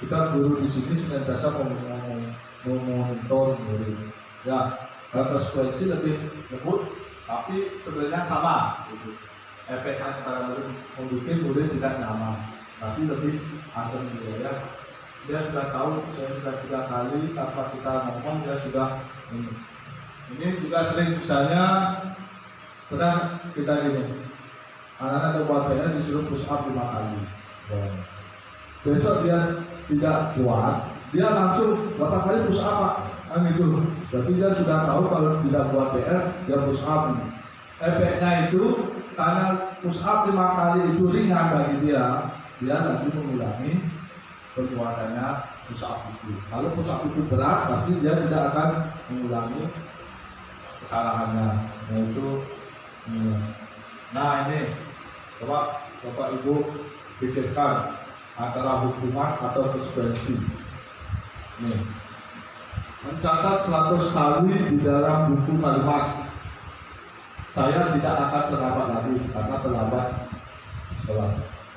Jika guru di sini senantiasa memonitor murid. Ya, konsekuensi lebih lembut, tapi sebenarnya sama. Efeknya kepada murid membuat murid tidak nyaman, tapi lebih adem gitu ya. Dia sudah tahu, saya sudah 3 kali tanpa kita ngomong, dia sudah ini. Ini juga sering misalnya pernah kita gini, anak-anak buat PR disuruh push up 5 kali. Besok dia tidak kuat, dia langsung berapa kali push up kan gitu. Berarti dia sudah tahu kalau tidak buat PR dia push up. Efeknya itu karena push up 5 kali itu ringan bagi dia, dia lagi mengulangi perbuatannya push up itu. Kalau push up itu berat, pasti dia tidak akan mengulangi kesalahannya. Nah ini coba Bapak Ibu pikirkan antara hukuman atau konsekuensi. Nih, mencatat 100 kali di dalam buku kalimat, saya tidak akan terlambat lagi karena terlambat sekolah.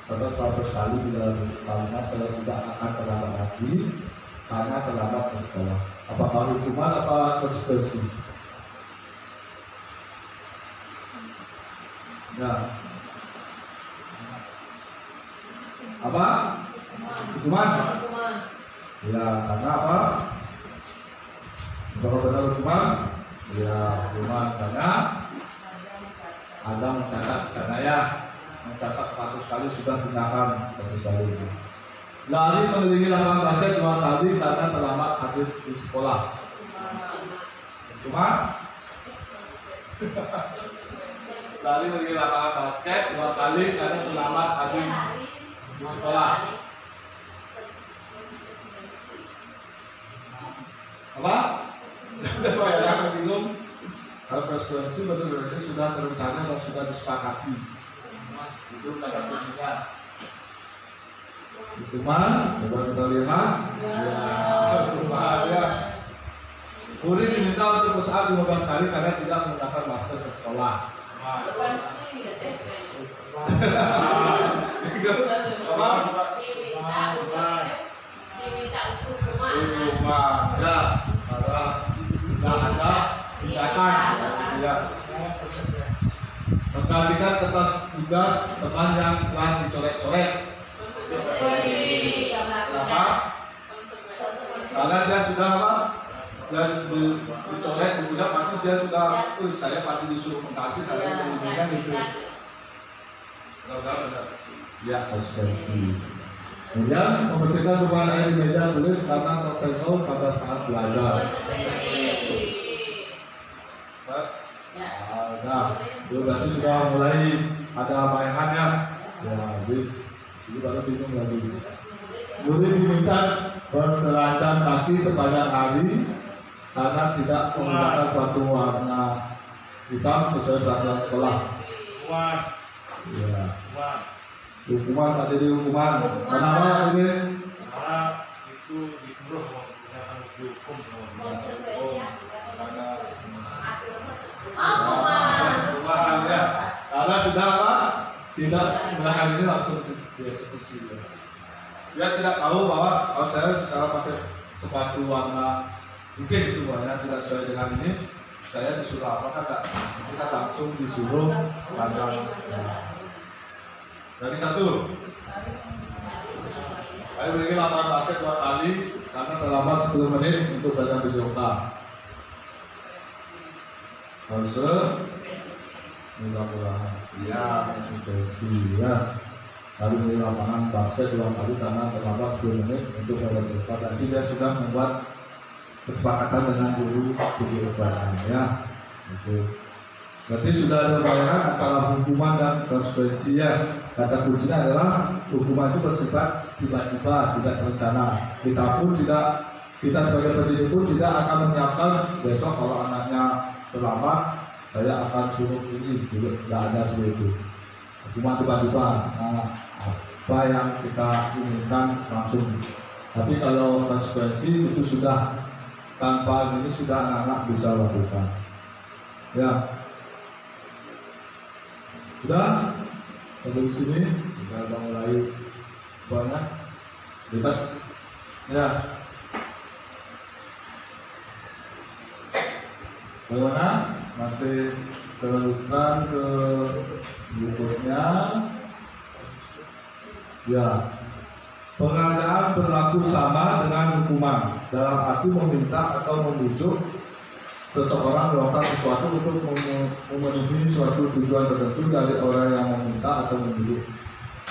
Catat 100 kali di dalam buku kalimat, saya tidak akan terlambat lagi karena terlambat ke sekolah. Apakah hukuman atau konsekuensi? Ya. Apa? Hukuman? Ya, karena apa? Kalau benar hukuman? Ya, hukuman karena ada mencatat sana ya, mencatat 100 kali sudah tindakan 100 kali itu. Lari mengelilingi lapangan basket 2 kali karena terlambat hadir di sekolah. Hukuman? Lari mengelilingi lapangan basket 2 kali karena terlambat hadir di sekolah. Apa? Jangan bingung. Kalau konsekuensi betul-betul sudah terencana dan sudah disepakati. Itu kata kuncinya. Hukuman, coba kita lihat. Ya, hukuman ya. Murid diminta untuk berusaha 15 kali karena tidak menggunakan masker ke sekolah. Konsekuensi ya sih. Diminta hukuman. Hukuman ya, karena sudah ada tindakan. Ya. Menggantikan kertas tugas teman yang telah dicoret-coret. Kenapa? Karena dia sudah apa? Dan dicoret, kemudian pasti dia sudah, saya pasti disuruh mengganti, saya menginginkan itu. Ya, konsekuensi. Kemudian membersihkan tumpahan air di meja tulis karena tersenggol pada saat belajar. Nah, itu berarti sudah mulai ada mainannya. Ya, jadi ini baru bingung lagi. Murid diminta bertelanjang kaki sepanjang hari karena tidak menggunakan suatu warna hitam sesuai peraturan sekolah. Hukuman. Ya. Hukuman. Hukuman tak jadi hukuman. Kenapa ini? Karena itu disuruh menggunakan hukum. Hukuman ya. Karena sudah apa? Tidak menggunakan ini langsung dieksekusi. Dia tidak tahu bahwa kalau saya sekarang pakai sepatu warna mungkin itu banyak tidak sesuai dengan ini, saya disuruh apa kan? Kita langsung disuruh pasang. Dari satu. Saya beri lapangan basket 2 kali karena terlambat 10 menit untuk belajar video call. Mudah-mudahan ya konsekuensi ya. Lalu beri lapangan basket 2 kali karena terlambat 10 menit untuk belajar video call. Jadi dia sudah membuat kesepakatan dengan guru video call ya. Itu. Berarti sudah ada bayangan antara hukuman dan konsekuensi ya. Kata kuncinya adalah hukuman itu bersifat tiba-tiba, tidak terencana. Kita pun tidak, kita sebagai pendidik pun tidak akan menyiapkan besok kalau anaknya terlambat, saya akan suruh ini, tidak ada seperti itu. Hukuman tiba-tiba, apa yang kita inginkan langsung. Tapi kalau konsekuensi itu sudah tanpa ini sudah anak-anak bisa lakukan. Ya. Sudah sampai di sini kita sudah mulai banyak debat ya. Bagaimana? Masih teruskan ke berikutnya ya. Pengadaan berlaku sama dengan hukuman dalam arti meminta atau membujuk seseorang melakukan sesuatu untuk memenuhi suatu tujuan tertentu dari orang yang meminta atau membujuk.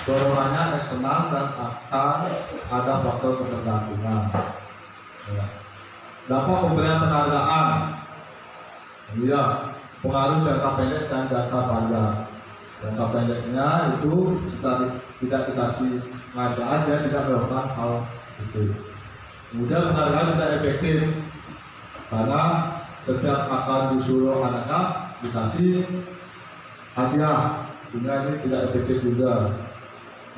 Dorongannya eksternal dan akan ada faktor ketergantungan. Ya. Dapat pemberian penghargaan. Iya, pengaruh jangka pendek dan jangka panjang. Jangka pendeknya itu setelah tidak dikasih penghargaan dia tidak melakukan hal itu. Kemudian penghargaan tidak efektif karena setiap akan disuruh anaknya dikasih hadiah, sehingga ini tidak efektif juga.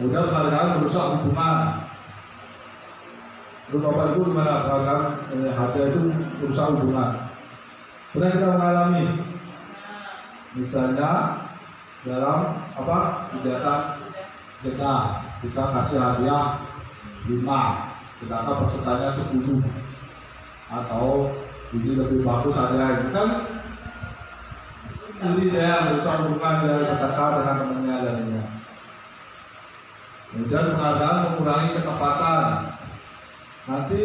Kemudian penghargaan merusak hubungan. Lalu Bapak Ibu gimana penghargaan hadiah itu merusak hubungan? Pernah kita mengalami, misalnya dalam apa kegiatan kita kasih hadiah 5, sedangkan pesertanya 10 atau ini lebih bagus ada ini kan jadi dia berusaha hubungan dari bertekad dengan temannya darinya. Kemudian penghargaan mengurangi ketepatan. Nanti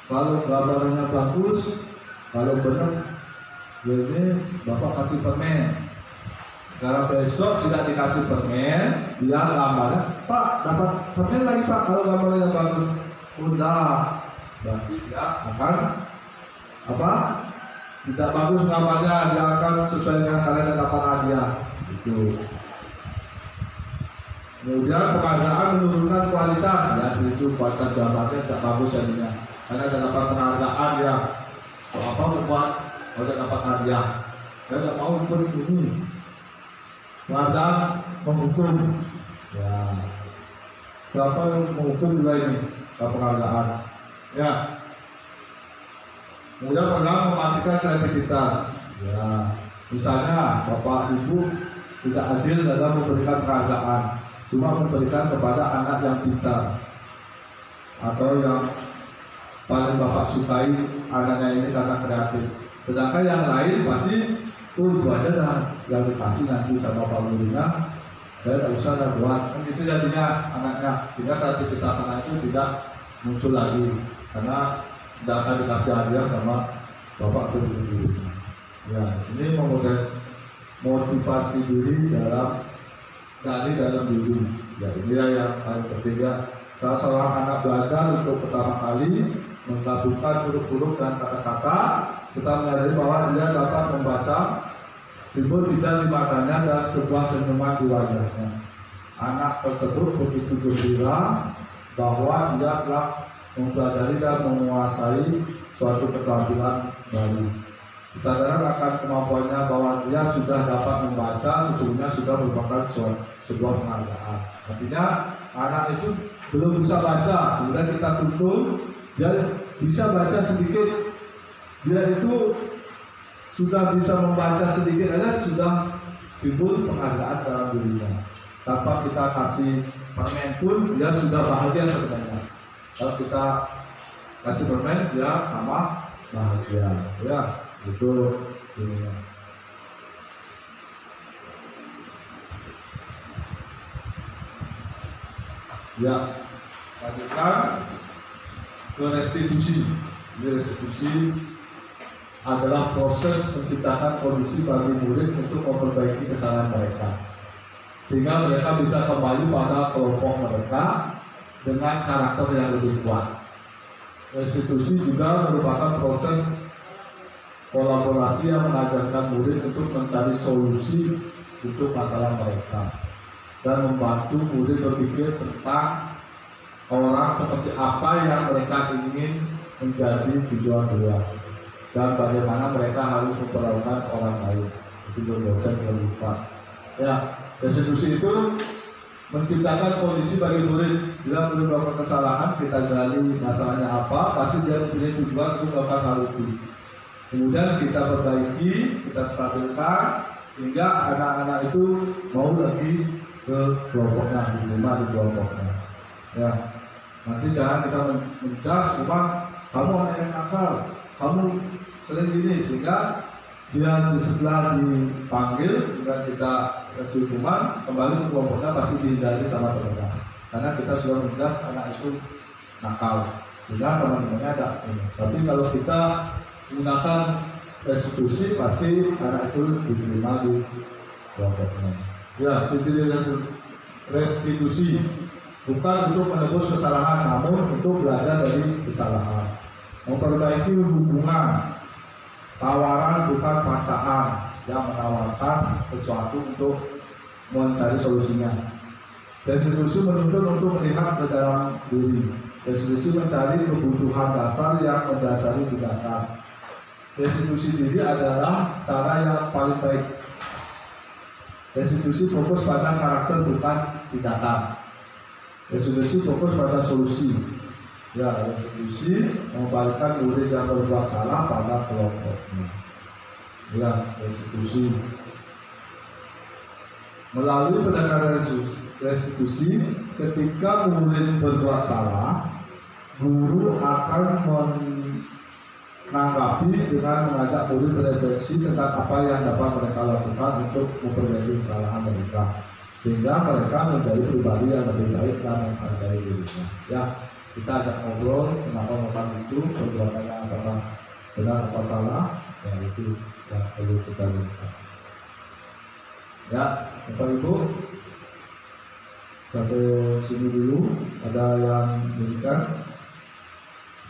kalau gambarnya bagus, kalau benar jadi bapak kasih permen. Sekarang besok tidak dikasih permen, dia gambarnya Pak dapat permen lagi Pak kalau gambarnya bagus. Udah berarti dia akan apa? Tidak bagus gambarnya, dia akan sesuai dengan kalian dapat hadiah. Itu. Kemudian penghargaan menurunkan kualitas, ya seperti itu kualitas gambarnya tidak bagus jadinya. Karena dapat penghargaan ya Apa membuat tidak dapat hadiah? Saya tidak mau ikut ini. Maka menghukum. Ya. Siapa yang menghukum juga ini? Penghargaan. Ya. Kemudian pernah mematikan kreativitas. Ya. Misalnya Bapak Ibu tidak adil dalam memberikan penghargaan, cuma memberikan kepada anak yang pintar atau yang paling Bapak sukai anaknya ini karena kreatif. Sedangkan yang lain pasti itu aja dah yang dikasih nanti sama Pak gurunya, saya tak usah dah buat. Kan itu jadinya anaknya, sehingga kreativitas anak itu tidak muncul lagi karena tidak akan dikasih hadiah sama Bapak gurunya. Ya, ini motivasi diri dari dalam diri. Ya, inilah yang paling ketiga. Salah seorang anak belajar untuk pertama kali menggabungkan huruf-huruf dan kata-kata, setelah menyadari bahwa dia dapat membaca, timbul tidak di matanya dan sebuah senyuman di wajahnya. Anak tersebut begitu gembira bahwa dia telah mempelajari dan menguasai suatu keterampilan baru. Kesadaran akan kemampuannya bahwa dia sudah dapat membaca sesungguhnya sudah merupakan sebuah penghargaan. Artinya anak itu belum bisa baca, kemudian kita tuntun dia bisa baca sedikit, dia itu sudah bisa membaca sedikit aja sudah timbul penghargaan dalam dirinya. Tanpa kita kasih permen pun dia sudah bahagia sebenarnya. Kalau kita kasih permen dia tambah bahagia. Ya, itu dirinya. Ya, lanjutkan ke restitusi. Restitusi adalah proses menciptakan kondisi bagi murid untuk memperbaiki kesalahan mereka, sehingga mereka bisa kembali pada kelompok mereka dengan karakter yang lebih kuat. Restitusi juga merupakan proses kolaborasi yang mengajarkan murid untuk mencari solusi untuk masalah mereka dan membantu murid berpikir tentang orang seperti apa yang mereka ingin menjadi tujuan beliau dan bagaimana mereka harus memperlakukan orang lain. Itu dosen yang lupa. Ya, restitusi itu menciptakan kondisi bagi murid bila murid melakukan kesalahan, kita gali masalahnya apa, pasti dia mempunyai tujuan untuk melakukan hal itu. Kemudian kita perbaiki, kita stabilkan sehingga anak-anak itu mau lagi ke kelompoknya, diterima di kelompoknya. Ya, nanti jangan kita mencas, cuma kamu anak yang nakal, kamu sering gini, sehingga dia setelah dipanggil dan kita kasih hukuman kembali ke kelompoknya pasti dihindari sama teman-teman, karena kita sudah mencas anak itu nakal, sehingga teman-temannya ada. Tapi kalau kita menggunakan restitusi pasti anak itu diterima di kelompoknya. Ya, ciri restitusi bukan untuk menebus kesalahan, namun untuk belajar dari kesalahan, memperbaiki hubungan, tawaran bukan paksaan, yang menawarkan sesuatu untuk mencari solusinya. Restitusi menuntut untuk melihat ke dalam diri. Restitusi mencari kebutuhan dasar yang mendasari tindakan. Restitusi diri adalah cara yang paling baik. Restitusi fokus pada karakter bukan tindakan. Restitusi fokus pada solusi. Ya, restitusi membalikkan murid yang berbuat salah pada kelompoknya. Ya, restitusi. Melalui pendekatan restitusi, ketika murid berbuat salah, guru akan menanggapi dengan mengajak murid berefleksi tentang apa yang dapat mereka lakukan untuk memperbaiki kesalahan mereka, sehingga mereka menjadi pribadi yang lebih baik dan menghargai dirinya. Ya, kita ajak ngobrol kenapa melakukan itu, perbuatannya apakah benar apa salah, ya itu yang perlu kita lihat. Ya, Bapak Ibu, sampai sini dulu. Ada yang berikan?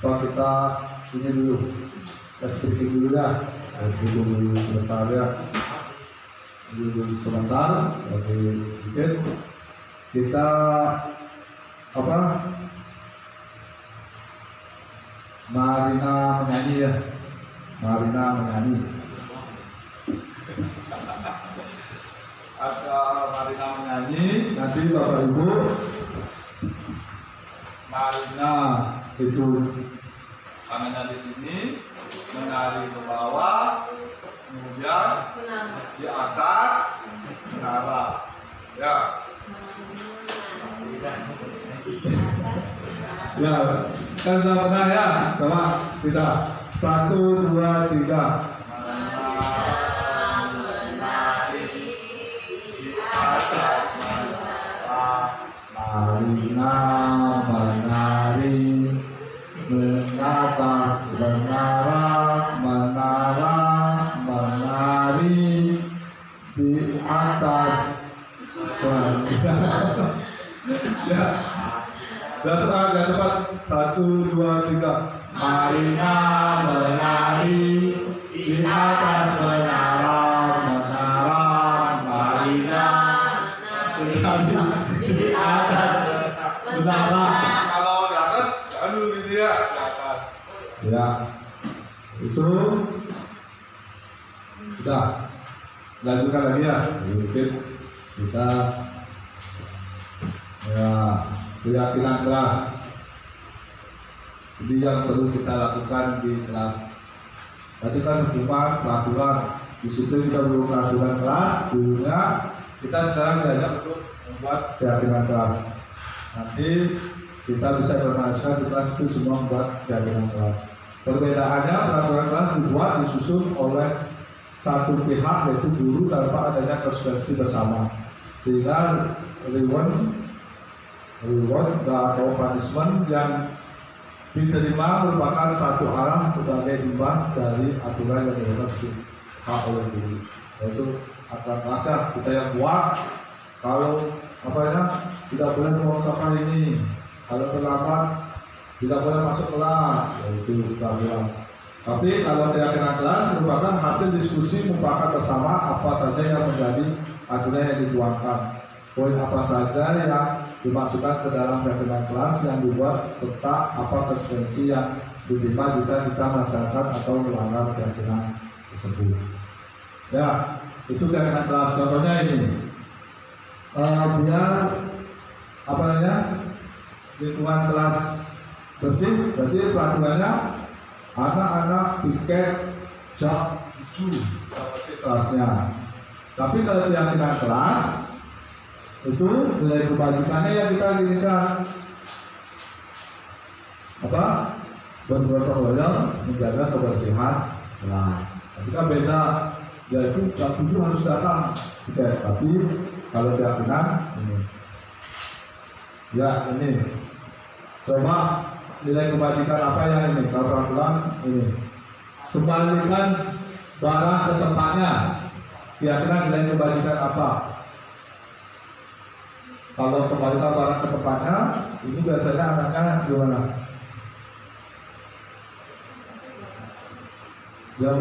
Apa kita ini dulu? Kita speaking dulu ya. Dulu sebentar ya. Dulu sebentar. Oke, sedikit. Kita apa? Marina menyanyi ya. Marina menyanyi. Ada Marina menyanyi, nanti Bapak Ibu Marina itu tangannya di sini, menari ke bawah, kemudian di atas menara. Ya. Ya, kan sudah pernah ya? Coba kita 1, 2, 3. Marina menari mengatas menara, menara menari di atas menara. Ya, sudah cepat 1, 2, 3. Marina menari di atas menara, menara Marina menari di atas menara. Kalau di atas, jangan dulu dia di atas. Ya, itu sudah. Lanjutkan lagi ya. Mungkin kita ya keyakinan keras. Ini yang perlu kita lakukan di kelas. Tadi kan hukuman, peraturan, disiplin kita belum peraturan kelas. Dulunya kita sekarang diajak untuk membuat keyakinan kelas. Nanti kita bisa bermanfaatkan di kelas itu semua membuat keyakinan kelas. Perbedaannya peraturan kelas dibuat disusun oleh satu pihak yaitu guru tanpa adanya konsekuensi bersama, sehingga reward atau punishment yang diterima merupakan satu arah sebagai imbas dari aturan yang dilakukan oleh guru. Yaitu aturan kelasnya kita yang buat. Kalau tidak boleh mengusahakan ini, kalau terlambat tidak boleh masuk kelas, yaitu kita bilang. Tapi kalau keyakinan kelas merupakan hasil diskusi mufakat bersama apa saja yang menjadi aturan yang dituangkan, poin apa saja yang dimasukkan ke dalam keyakinan kelas yang dibuat, serta apa konsekuensi yang diterima jika kita melaksanakan atau melanggar keyakinan tersebut. Ya, itu keyakinan kelas. Contohnya ini, biar lingkungan kelas bersih, berarti peraturannya anak-anak piket jam 7 kelasnya. Tapi kalau keyakinan kelas itu nilai kebajikannya yang kita inginkan bergotong royong menjaga kebersihan kelas. Tapi kan beda, yaitu jam 7 harus datang piket. Tapi kalau keyakinan ini, ya ini coba nilai kebajikan apa yang ini? Kalau peraturan ini, kembalikan barang ke tempatnya. Kira-kira nilai kebajikan apa? Kalau kembalikan barang ke tempatnya, ini biasanya anaknya gimana? Dia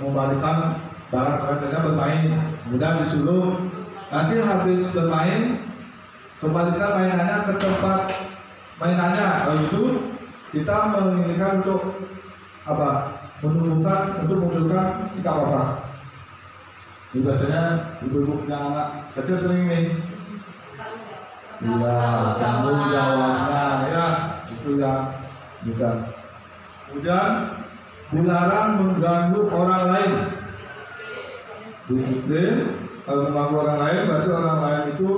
membalikan barang kerjanya bermain, kemudian disuruh nanti habis bermain kembalikan mainannya ke tempat mainannya. Lalu itu kita menginginkan untuk menumbuhkan untuk munculkan sikap apa? Ini biasanya ibu-ibu yang anak kecil sering nih, iya, tanggung jawabnya ya, itu yang bukan. Kemudian dilarang mengganggu orang lain. Disiplin, kalau mengganggu orang lain berarti orang lain itu,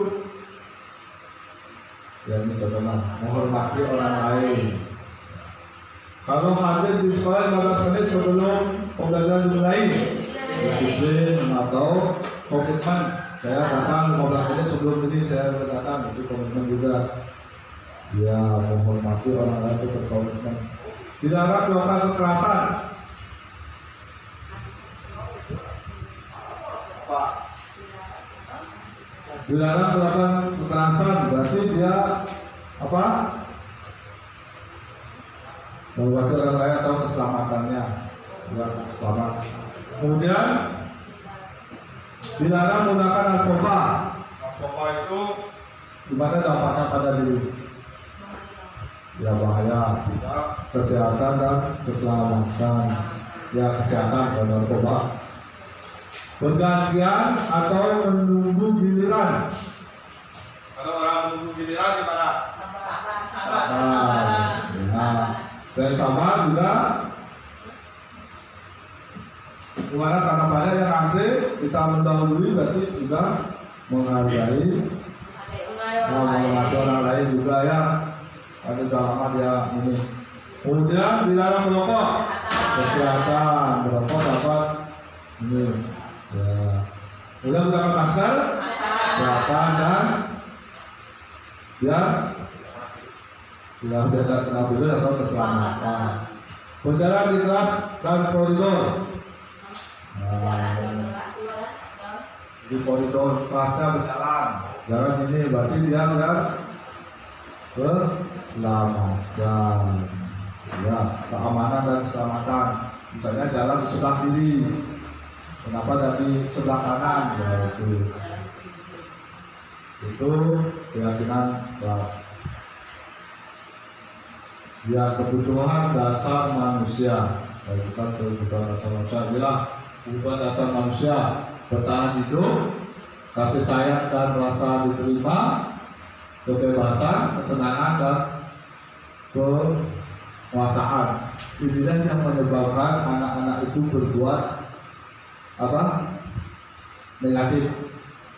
ya ini contohnya, menghormati orang lain. Kalau hadir di sekolah 15 menit sebelum pembelajaran dimulai, disiplin atau komitmen. Saya datang 15 menit sebelum ini, saya datang, itu komitmen juga. Ya, menghormati orang lain itu berkomitmen. Dilarang melakukan kekerasan. Dilarang melakukan kekerasan berarti dia membuat orang lain atau keselamatannya, buat selamat. Kemudian dilarang menggunakan narkoba. Narkoba itu gimana dampaknya pada diri? Ya bahaya kesehatan dan keselamatan. ya kesehatan dan narkoba. Bergantian atau menunggu giliran. Kalau orang menunggu giliran gimana? Sabar. Nah, dan sama juga dimana karena banyak yang antri, kita mendahului berarti juga menghargai orang lain juga ya. Ada lama dia ini. Kemudian dilarang merokok. Kesehatan, merokok dapat ini. Ya. Kemudian menggunakan masker, kesehatan dan ya tidak kena virus atau keselamatan. Berjalan di kelas dan koridor. Di koridor kelasnya berjalan. Jalan ini berarti dia keselamatan. Ya, keamanan dan keselamatan. Misalnya jalan di sebelah kiri. Kenapa dari sebelah kanan? Ya itu keyakinan kelas. Ya, kebutuhan dasar manusia. Kalau kita kebutuhan dasar manusia adalah kebutuhan dasar manusia bertahan hidup, kasih sayang dan rasa diterima, kebebasan, kesenangan dan kekuasaan. Inilah yang menyebabkan anak-anak itu berbuat negatif.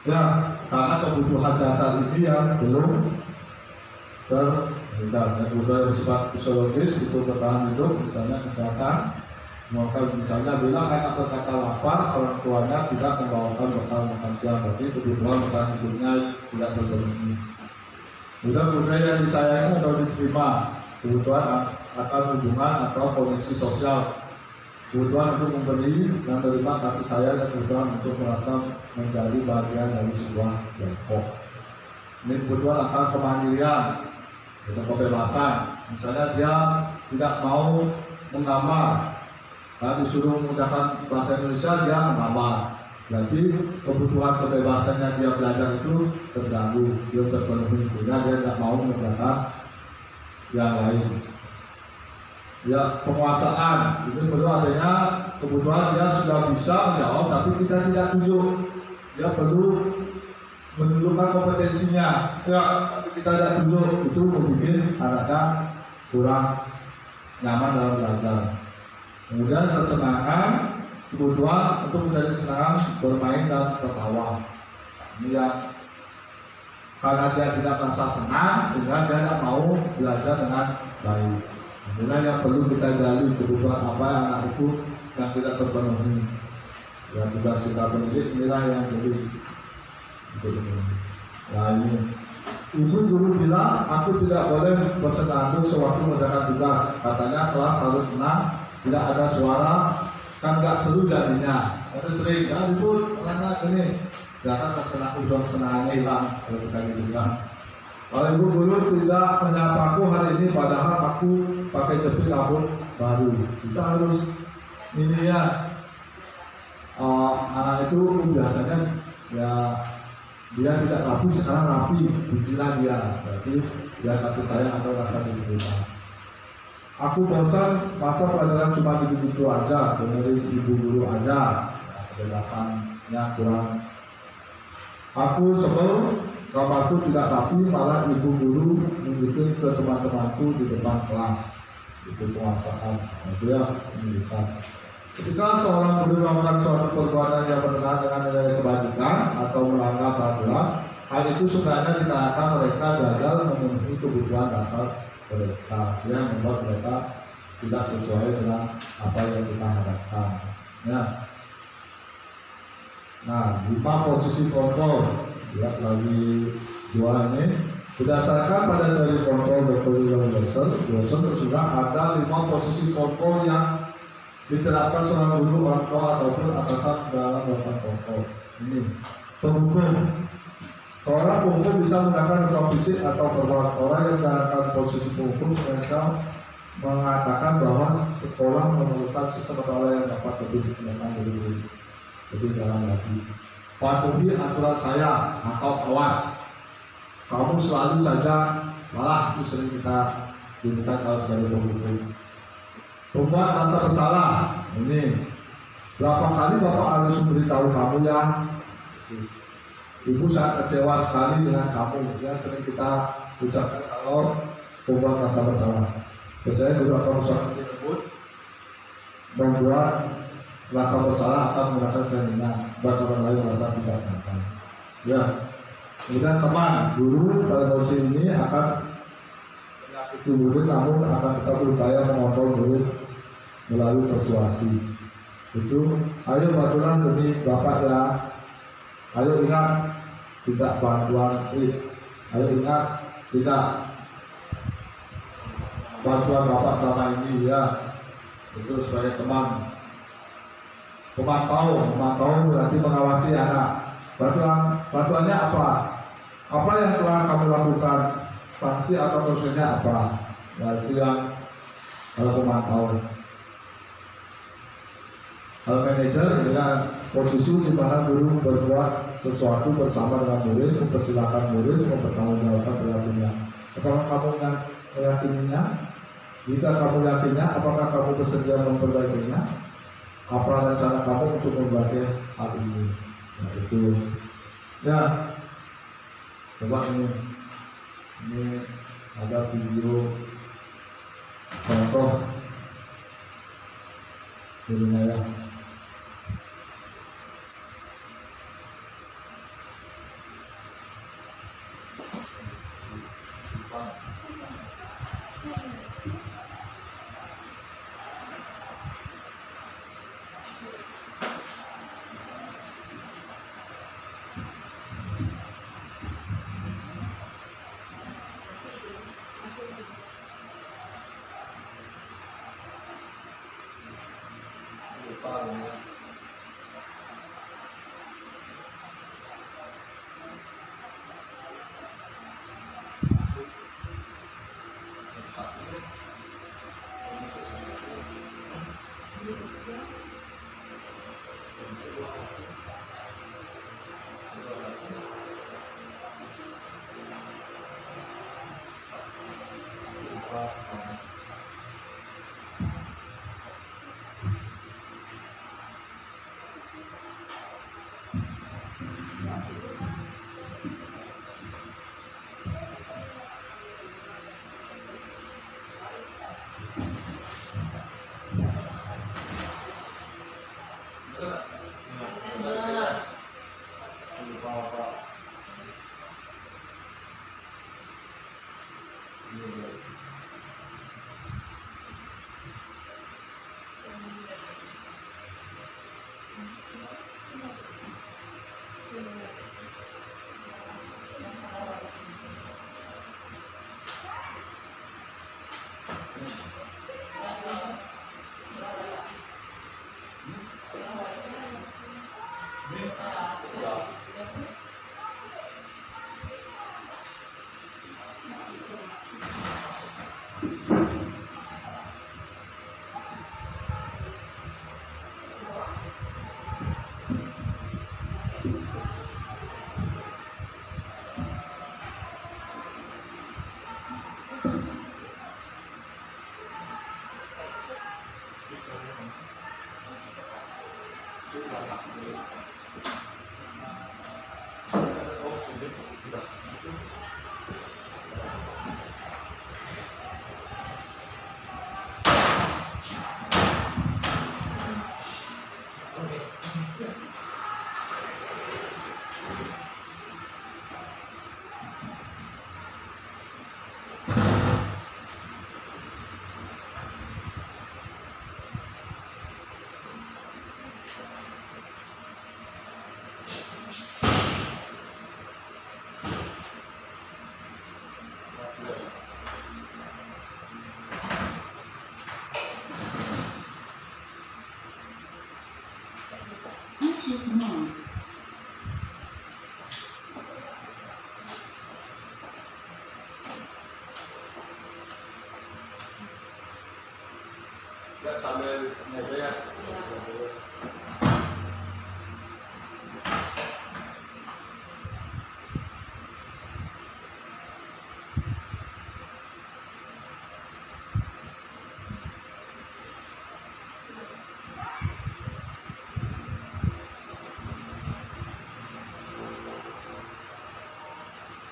Ya, karena kebutuhan dasar ini yang belum kebutuhan bersifat fisiologis itu bertahan hidup, misalnya kesehatan. Maka misalnya bila anak berkata lapar, orang tuanya tidak membawakan bekal makan siang, berarti kebutuhan bertahan hidupnya tidak terpenuhi. Kemudian budaya yang disayangi atau diterima, kebutuhan akan hubungan atau koneksi sosial, kebutuhan untuk memberi dan menerima kasih sayang, dan kebutuhan untuk merasa menjadi bagian dari sebuah kelompok. Ini kebutuhan akan kemandirian atau kebebasan. Misalnya dia tidak mau menggambar, disuruh menggunakan bahasa Indonesia, dia menggambar. Jadi kebutuhan kebebasannya dia belajar itu terganggu, belum terpenuhi, sehingga dia tidak mau mengerjakan yang lain. Ya, penguasaan itu perlu adanya kebutuhan. Dia sudah bisa menjawab, tapi kita tidak tunjuk. Dia perlu menunjukkan kompetensinya. Ya, tapi kita tidak tunjuk, itu membuat anaknya kurang nyaman dalam belajar. Kemudian kesenangan, kebutuhan untuk mencari kesenangan, bermain dan tertawa. Ini yang karena dia tidak merasa senang, sehingga dia tidak mau belajar dengan baik. Inilah yang perlu kita gali, kebutuhan apa yang anak itu yang tidak terpenuhi. Yang tugas kita pendidik, inilah yang jadi nah ini. Ibu guru bilang aku tidak boleh bersenandung sewaktu mengerjakan tugas. Katanya kelas harus tenang, tidak ada suara, kan nggak seru jadinya. Itu sering kan ibu karena ini ternyata kesenangannya hilang kalau kita bilang. Kalau ibu guru tidak menyapaku hari ini, padahal aku pakai jepit rambut baru. Kita harus ini ya, anak itu biasanya ya dia tidak rapi, sekarang rapi, pujilah dia. Berarti dia kasih sayang atau rasa diterima. Aku bosan masa pelajaran cuma gitu-gitu aja, dengerin ibu guru aja, kebebasannya kurang. Aku sebel, kamarku tidak rapi, malah ibu guru nunjukin ke teman-temanku di depan kelas. Itu penguasaan, dia menunjukkan. Ketika seorang guru melakukan suatu perbuatan yang bertentangan dengan nilai kebajikan atau melanggar peraturan, hal itu sebenarnya dikarenakan mereka gagal memenuhi kebutuhan dasar mereka, yang membuat mereka tidak sesuai dengan apa yang kita harapkan. Ya. Nah, 5 posisi kontrol, lihat lagi 2 ini. Berdasarkan pada dari kontrol Dr. William Wilson sudah ada 5 posisi kontrol yang diterapkan seorang guru, orang tua ataupun atasan dalam melakukan kontrol. Ini penghukum. Seorang penghukum bisa menggunakan hukum fisik atau verbal. Orang yang menggunakan posisi penghukum semisal mengatakan bahwa sekolah memerlukan sistem atau yang dapat lebih digunakan lebih dalam lagi. Patuhi aturan saya atau awas. Kamu selalu saja salah, itu sering kita gunakan kalau sebagai penghukum. Membuat rasa bersalah. Ini berapa kali Bapak harus memberitahu kamu ya, Ibu sangat kecewa sekali dengan kamu. Ya sering kita ucapkan kalau membuat rasa bersalah. Biasanya beberapa usaha tersebut membuat rasa bersalah akan menggunakan kehendak buat orang lain merasa tidak enakan. Ya, kemudian teman guru pada posisi ini akan menyakiti murid, namun akan tetap berupaya mengontrol murid melalui persuasi. Itu, ayo bantulah demi Bapak ya. Ayo ingat tidak bantuan, ayo ingat tidak bantuan Bapak selama ini ya. Itu sebagai teman. Memantau berarti mengawasi anak. Bantuannya apa? Apa yang telah kamu lakukan? Sanksi atau prosesnya apa? Nah, itu yang kalau pemantau. Kalau manajer dengan posisi di mana guru berbuat sesuatu bersama dengan murid, mempersilahkan murid mempertanggungjawabkan perilakunya. Apakah kamu meyakininya? Jika kamu yakinnya, apakah kamu bersedia memperbaikinya? Apa rencana kamu untuk memperbaiki hal ini? Nah itu. Ya, coba ini ada video contoh dirinya ya. Sambil ngobrol ya.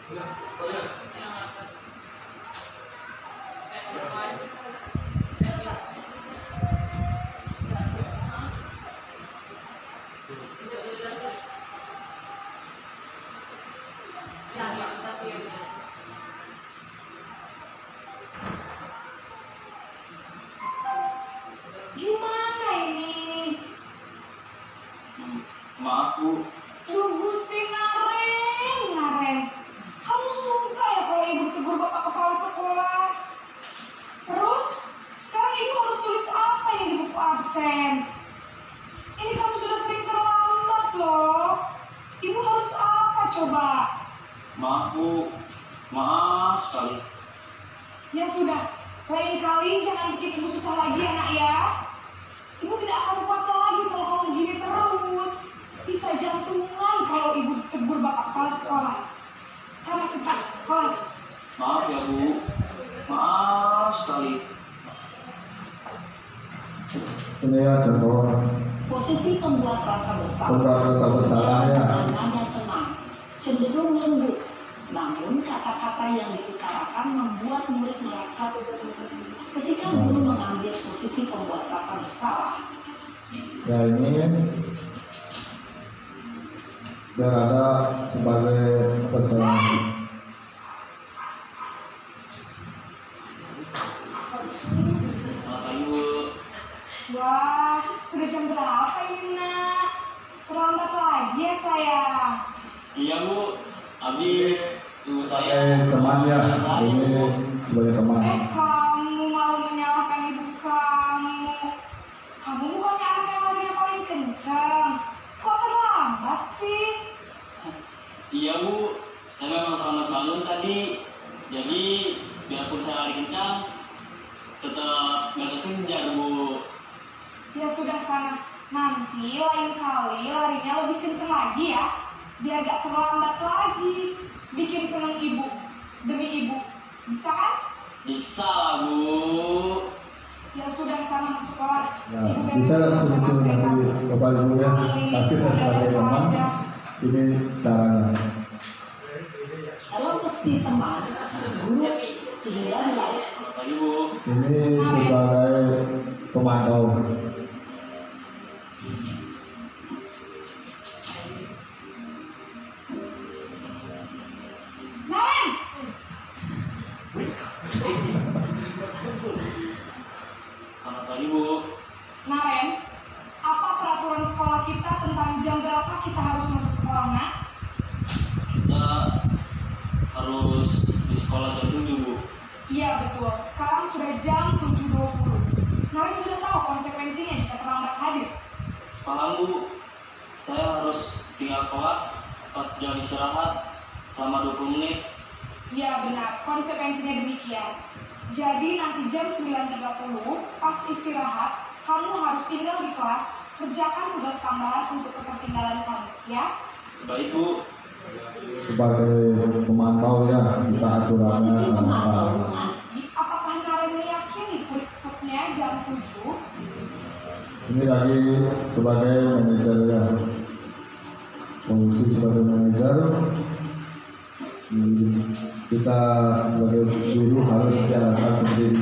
Yang atas. Gimana ini? Maaf Bu, Duh Gusti Naren. Kamu suka ya kalau ibu tegur bapak kepala sekolah? Terus, sekarang ibu harus tulis apa ini di buku absen? Ini kamu sudah sering terlambat loh. Ibu harus apa coba? maaf Bu, maaf sekali. Ya sudah, lain kali jangan bikin ibu susah lagi ya nak ya. Ibu tidak akan kuat lagi kalau kamu begini terus. Bisa jantungan kalau ibu tegur bapak kepala sekolah. Sana cepat, kelas. Maaf ya Bu, maaf sekali. Ini ya contoh Posisi pembuat rasa bersalah. pembuat rasa bersalah ya. Nadanya tenang, cenderung lembut. Namun kata-kata yang diutarakan membuat murid merasa ketika guru mengambil posisi pembuat rasa bersalah. Ya ini biar ada sebagai personasi. Maaf ya Bu. Wah, sudah jam berapa ini nak? Terlambat lagi ya sayang. Iya Bu, habis ibu saya. Teman ya, Saya, ini Bu. sebagai teman. Kamu malah menyalahkan ibu kamu. Kamu bukannya anak yang larinya paling kencang. Kok terlambat sih? Iya Bu, saya memang terlambat bangun tadi. Jadi biarpun saya lari kencang, tetap nggak kekejar Bu. Ya sudah sana. Nanti lain kali larinya lebih kencang lagi ya. Biar gak terlambat lagi. Bikin seneng ibu. Demi ibu. Bisa kan? Bisa lah Bu. Ya sudah sana masuk kelas. Ya, Ibu bisa beres langsung urusan itu absen kamu. nanti Bapak Ibu ya. Kamu ini Tapi saya ada sebagai teman, saja. ini caranya. Dalam posisi teman, guru sehingga mulai Bapak Ibu. Ini sebagai pemantau. Naren! Selamat pagi Bu. Naren, apa peraturan sekolah kita tentang jam berapa kita harus masuk sekolah, nak? Kita harus di sekolah jam 7 Bu. Iya betul, sekarang sudah jam 7.20. Naren sudah tahu konsekuensinya jika terlambat hadir. Paham Bu, saya harus tinggal kelas pas jam istirahat selama 20 menit. Iya benar, konsekuensinya demikian. Jadi nanti jam 9.30 pas istirahat, kamu harus tinggal di kelas, kerjakan tugas tambahan untuk ketertinggalan kamu, ya? Baik Bu. Sebagai pemantau ya, kita aturannya Posisi pemantau apa. mengenai apakah Naren meyakini besoknya jam 7? Ini lagi sebagai manajer ya. Fungsi sebagai manajer. Kita sebagai guru harus jalankan sendiri.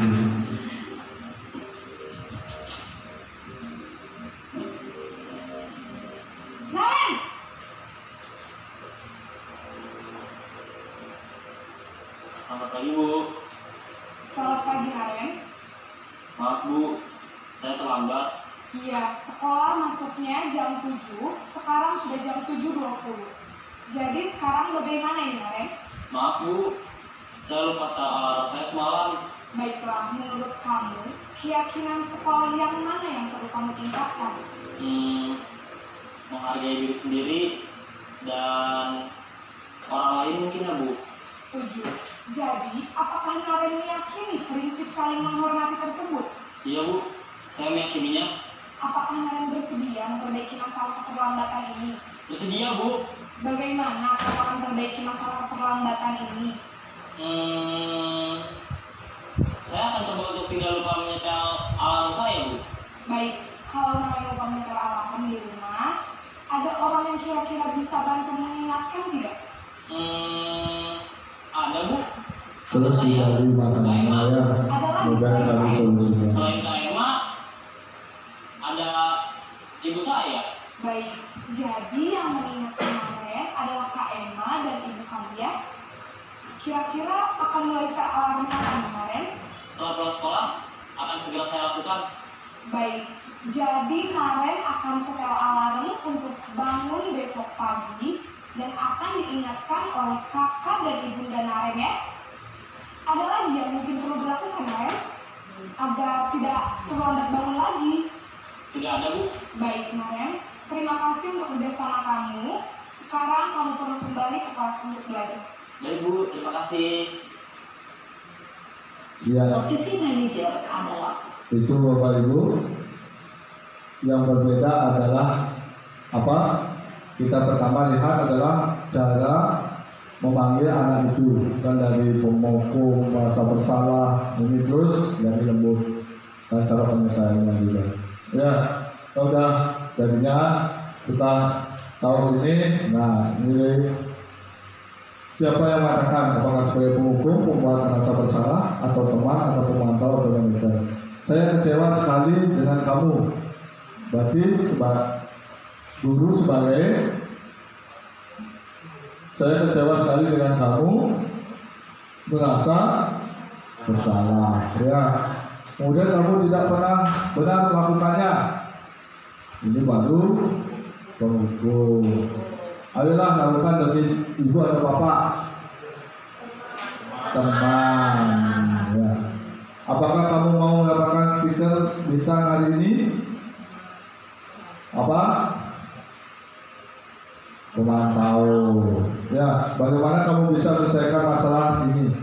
Naren! Selamat pagi Bu. Selamat pagi Naren. Maaf Bu, saya terlambat. Iya, sekolah masuknya jam 7, sekarang sudah jam 7.20. Jadi sekarang bagaimana ini Naren? Maaf Bu, saya lupa start alarm saya semalam. Baiklah, menurut kamu, keyakinan sekolah yang mana yang perlu kamu tingkatkan? Menghargai diri sendiri dan orang lain mungkin ya Bu. Setuju. Jadi, apakah Naren meyakini prinsip saling menghormati tersebut? Iya Bu, saya meyakininya. Apakah Naren bersedia memperbaiki masalah keterlambatan ini? Bersedia Bu. Bagaimana kamu akan memperbaiki masalah keterlambatan ini? Saya akan coba untuk tidak lupa menyetel alarm saya Bu. Baik, kalau Naren lupa menyetel alarm di rumah, ada orang yang kira-kira bisa bantu mengingatkan tidak? terus dicari masalahnya ya, mudah cari solusinya. Selain Kak Emma, ada ibu saya. Baik, jadi yang mengingatkan kemarin adalah Kak Emma dan ibu kamu ya. Kira-kira akan mulai start alarm kapan kemarin? Setelah pulang sekolah, akan segera saya lakukan. Baik, jadi Naren akan setel alarm untuk bangun besok pagi dan akan diingatkan oleh kakak dan ibunda Naren ya. Ada lagi yang mungkin perlu dilakukan Naren? Agar tidak terlambat bangun lagi. Tidak ada, Bu. Baik Naren, terima kasih untuk kerjasama kamu. Sekarang kamu perlu kembali ke kelas untuk belajar. Baik, Bu. Terima kasih. Ya, Posisi manajer adalah itu Bapak Ibu. Yang berbeda adalah apa? Kita pertama lihat adalah cara memanggil anak itu, kan dari pemukul, merasa bersalah, ini terus dari lembut dan cara penyelesaiannya juga. Ya, udah jadinya setelah tahun ini, nah ini siapa yang mengatakan apakah sebagai pemukul, pembuat merasa bersalah, atau teman, atau pemantau, atau manajer. Saya kecewa sekali dengan kamu. Berarti guru sebagai saya kecewa sekali dengan kamu, merasa bersalah. Ya, kemudian kamu tidak pernah benar melakukannya. Ini baru pemukul. Ayolah lakukan demi ibu atau bapak, teman. Ya. Apakah kamu mau mendapatkan stiker bintang hari ini? Apa? Pemantau. Ya, bagaimana kamu bisa menyelesaikan masalah ini?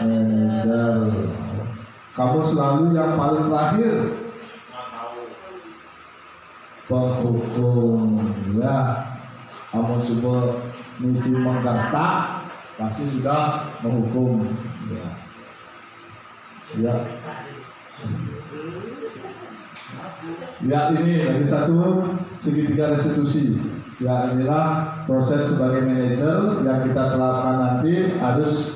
Manajer. Kamu selalu yang paling terakhir. Penghukum. Ya, kamu semua misi menggertak, pasti sudah menghukum. Ya. Ya. Ya, ini lagi satu segitiga restitusi. Ya, inilah proses sebagai manajer yang kita terapkan nanti harus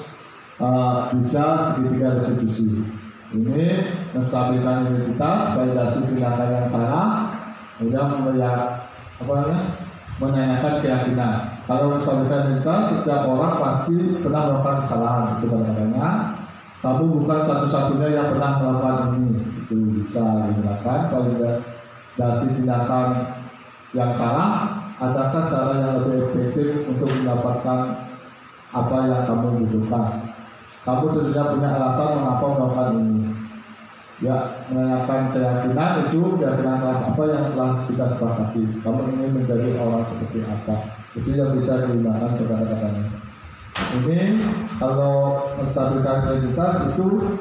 bisa segitiga restitusi. Ini menstabilkan identitas, validasi tindakan yang salah, kemudian menanyakan keyakinan. Kalau menstabilkan identitas, setiap orang pasti pernah melakukan kesalahan. Itu kadang-kadangnya kamu bukan satu-satunya yang pernah melakukan ini. Itu bisa digunakan validasi tindakan yang salah. Adakah cara yang lebih efektif untuk mendapatkan apa yang kamu butuhkan? Kamu tentunya punya alasan mengapa melakukan ini. Ya, menanyakan keyakinan itu keyakinan kelas apa yang telah kita sepakati. Kamu ingin menjadi orang seperti apa? Itu yang bisa digunakan kata-katanya. Ini kalau menstabilkan identitas itu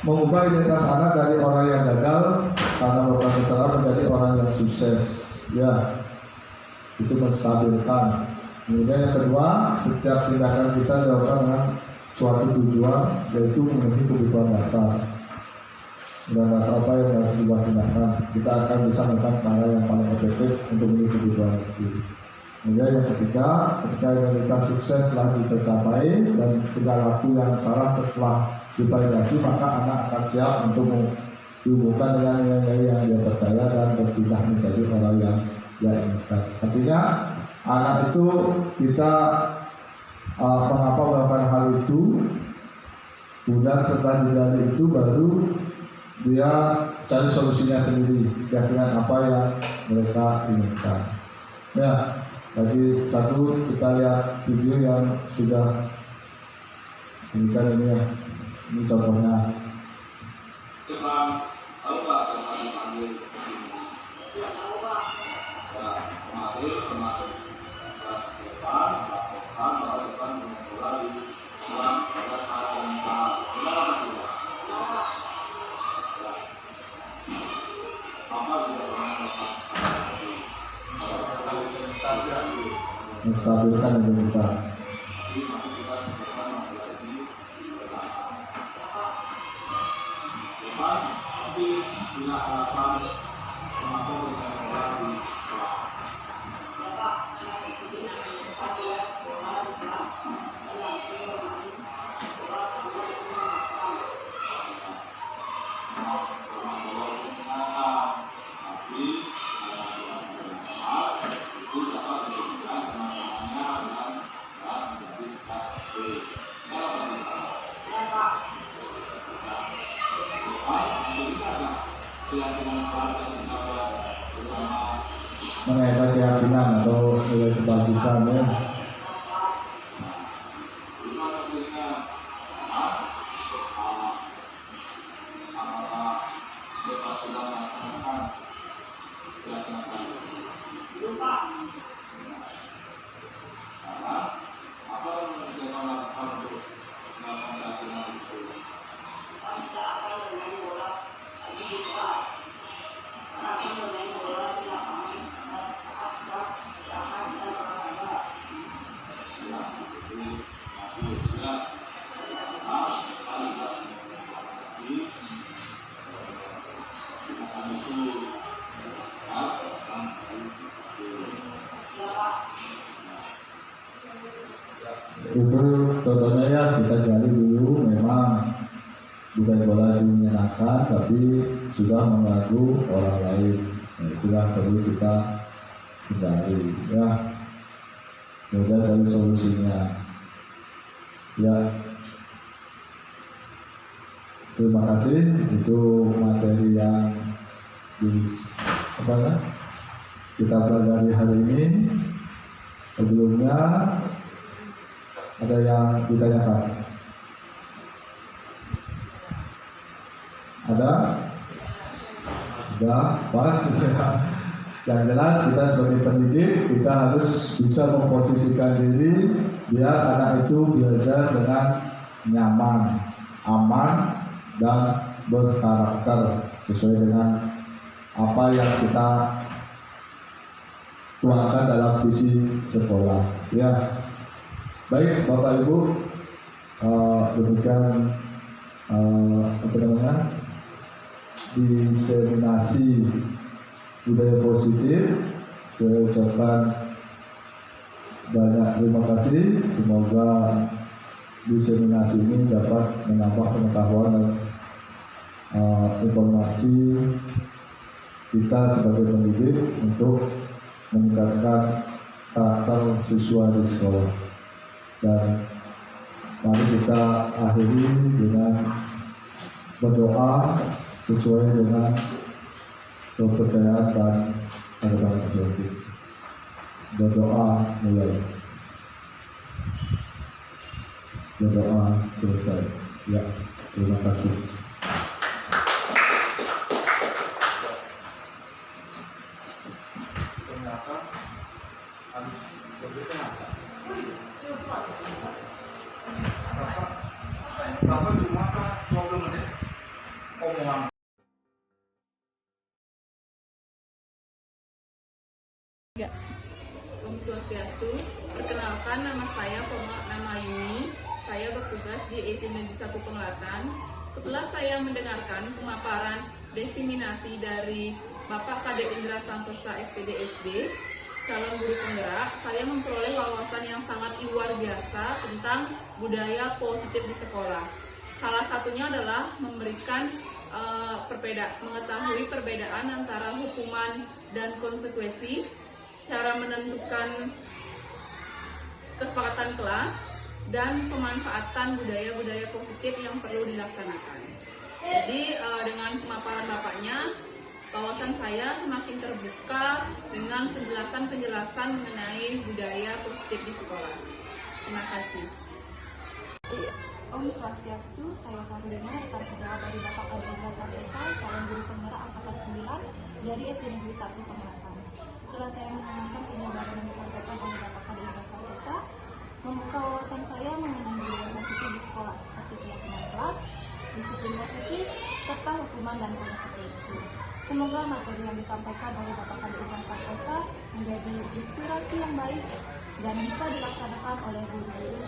mengubah identitas anak dari orang yang gagal karena melakukan kesalahan menjadi orang yang sukses. Ya, itu menstabilkan. Kemudian yang kedua, setiap tindakan kita dilakukan dengan suatu tujuan, yaitu memenuhi kebutuhan dasar. Dan dasar apa yang harus dibuat tindakan, kita akan bisa melakukan cara yang paling efektif untuk memenuhi kebutuhan itu. Kemudian yang ketiga, ketika identitas sukses telah dicapai dan tidak laku yang salah telah divalidasi, maka anak akan siap untuk dihubungkan dengan nilai-nilai yang dia percaya dan berpindah menjadi orang yang dia inginkan. Artinya anak itu kita mengapa melakukan hal itu, kemudian setelah dari itu baru dia cari solusinya sendiri dengan apa yang mereka inginkan. Ya, lagi satu kita lihat video yang sudah ini ya, ini contohnya. Teman, tahu nggak teman dipanggil kesini? Ya, kemarin kelas depan melakukan bahwa depan mengulang di ulang pada saat yang sama. Benar atau tidak? Apa juga melakukan menstabilkan identitas. Jadi maka kita selesaikan masalah ini bersama. Depan pasti punya alasan mengapa berkata di kelas. yang dengan kelas yang kita bersama mengenai keyakinan atau nilai kebajikan ya. terima kasihnya apakah Bapak sudah melaksanakan keyakinan kami? Belum, Pak. Karena apa yang sudah melakukan untuk melakukan keyakinan itu? Kita akan bermain bola lagi di kelas. Karena akan bermain bola di lapangan saat kita istirahat dan olahraga. Ya, jadi aku sudah kali akan itu Itu contohnya ya, kita gali dulu memang bukan bola menyenangkan tapi sudah mengganggu orang lain. Nah, itulah perlu kita hindari ya. Kemudian cari solusinya ya. Terima kasih, itu materi yang kita pelajari hari ini. Sebelumnya ada yang ditanyakan? Ada? Sudah pas. Yang jelas kita sebagai pendidik kita harus bisa memposisikan diri biar anak itu belajar dengan nyaman, aman, dan berkarakter sesuai dengan apa yang kita tuangkan dalam visi sekolah. Ya, baik Bapak Ibu, demikian diseminasi budaya positif. Saya ucapkan banyak terima kasih. Semoga diseminasi ini dapat menambah pengetahuan dan informasi kita sebagai pendidik untuk meningkatkan karakter siswa di sekolah. Dan mari kita akhiri dengan berdoa sesuai dengan kepercayaan dan harapan masing-masing. Berdoa mulai. Berdoa selesai. Ya, terima kasih. Ternyata habis berbeda macam. Bapak cuma 20 menit omongan. Om Swastiastu, perkenalkan nama saya nama Yuni. Saya bertugas di SD Negeri 1 Penglatan. Setelah saya mendengarkan pemaparan desiminasi dari Bapak Kadek Indra Santosa SPD SD, calon guru penggerak, saya memperoleh wawasan yang sangat luar biasa tentang budaya positif di sekolah. Salah satunya adalah memberikan mengetahui perbedaan antara hukuman dan konsekuensi, cara menentukan kesepakatan kelas, dan pemanfaatan budaya-budaya positif yang perlu dilaksanakan. Jadi dengan pemaparan Bapaknya, wawasan saya semakin terbuka dengan penjelasan-penjelasan mengenai budaya positif di sekolah. Terima kasih. Om Swastiastu, saya Karolina, rekan sejawat dari Bapak Kadek Indra Santosa, calon guru penggerak angkatan 9 dari SD Negeri 1 Penglatan. Setelah saya mendengarkan penjabaran yang disampaikan oleh Bapak Kadek Indra Santosa, membuka wawasan saya mengenai budaya positif di sekolah seperti keyakinan kelas, disiplin positif, serta hukuman dan konsekuensi. Semoga materi yang disampaikan oleh Bapak Kadek Indra Santosa menjadi inspirasi yang baik dan bisa dilaksanakan oleh guru-guru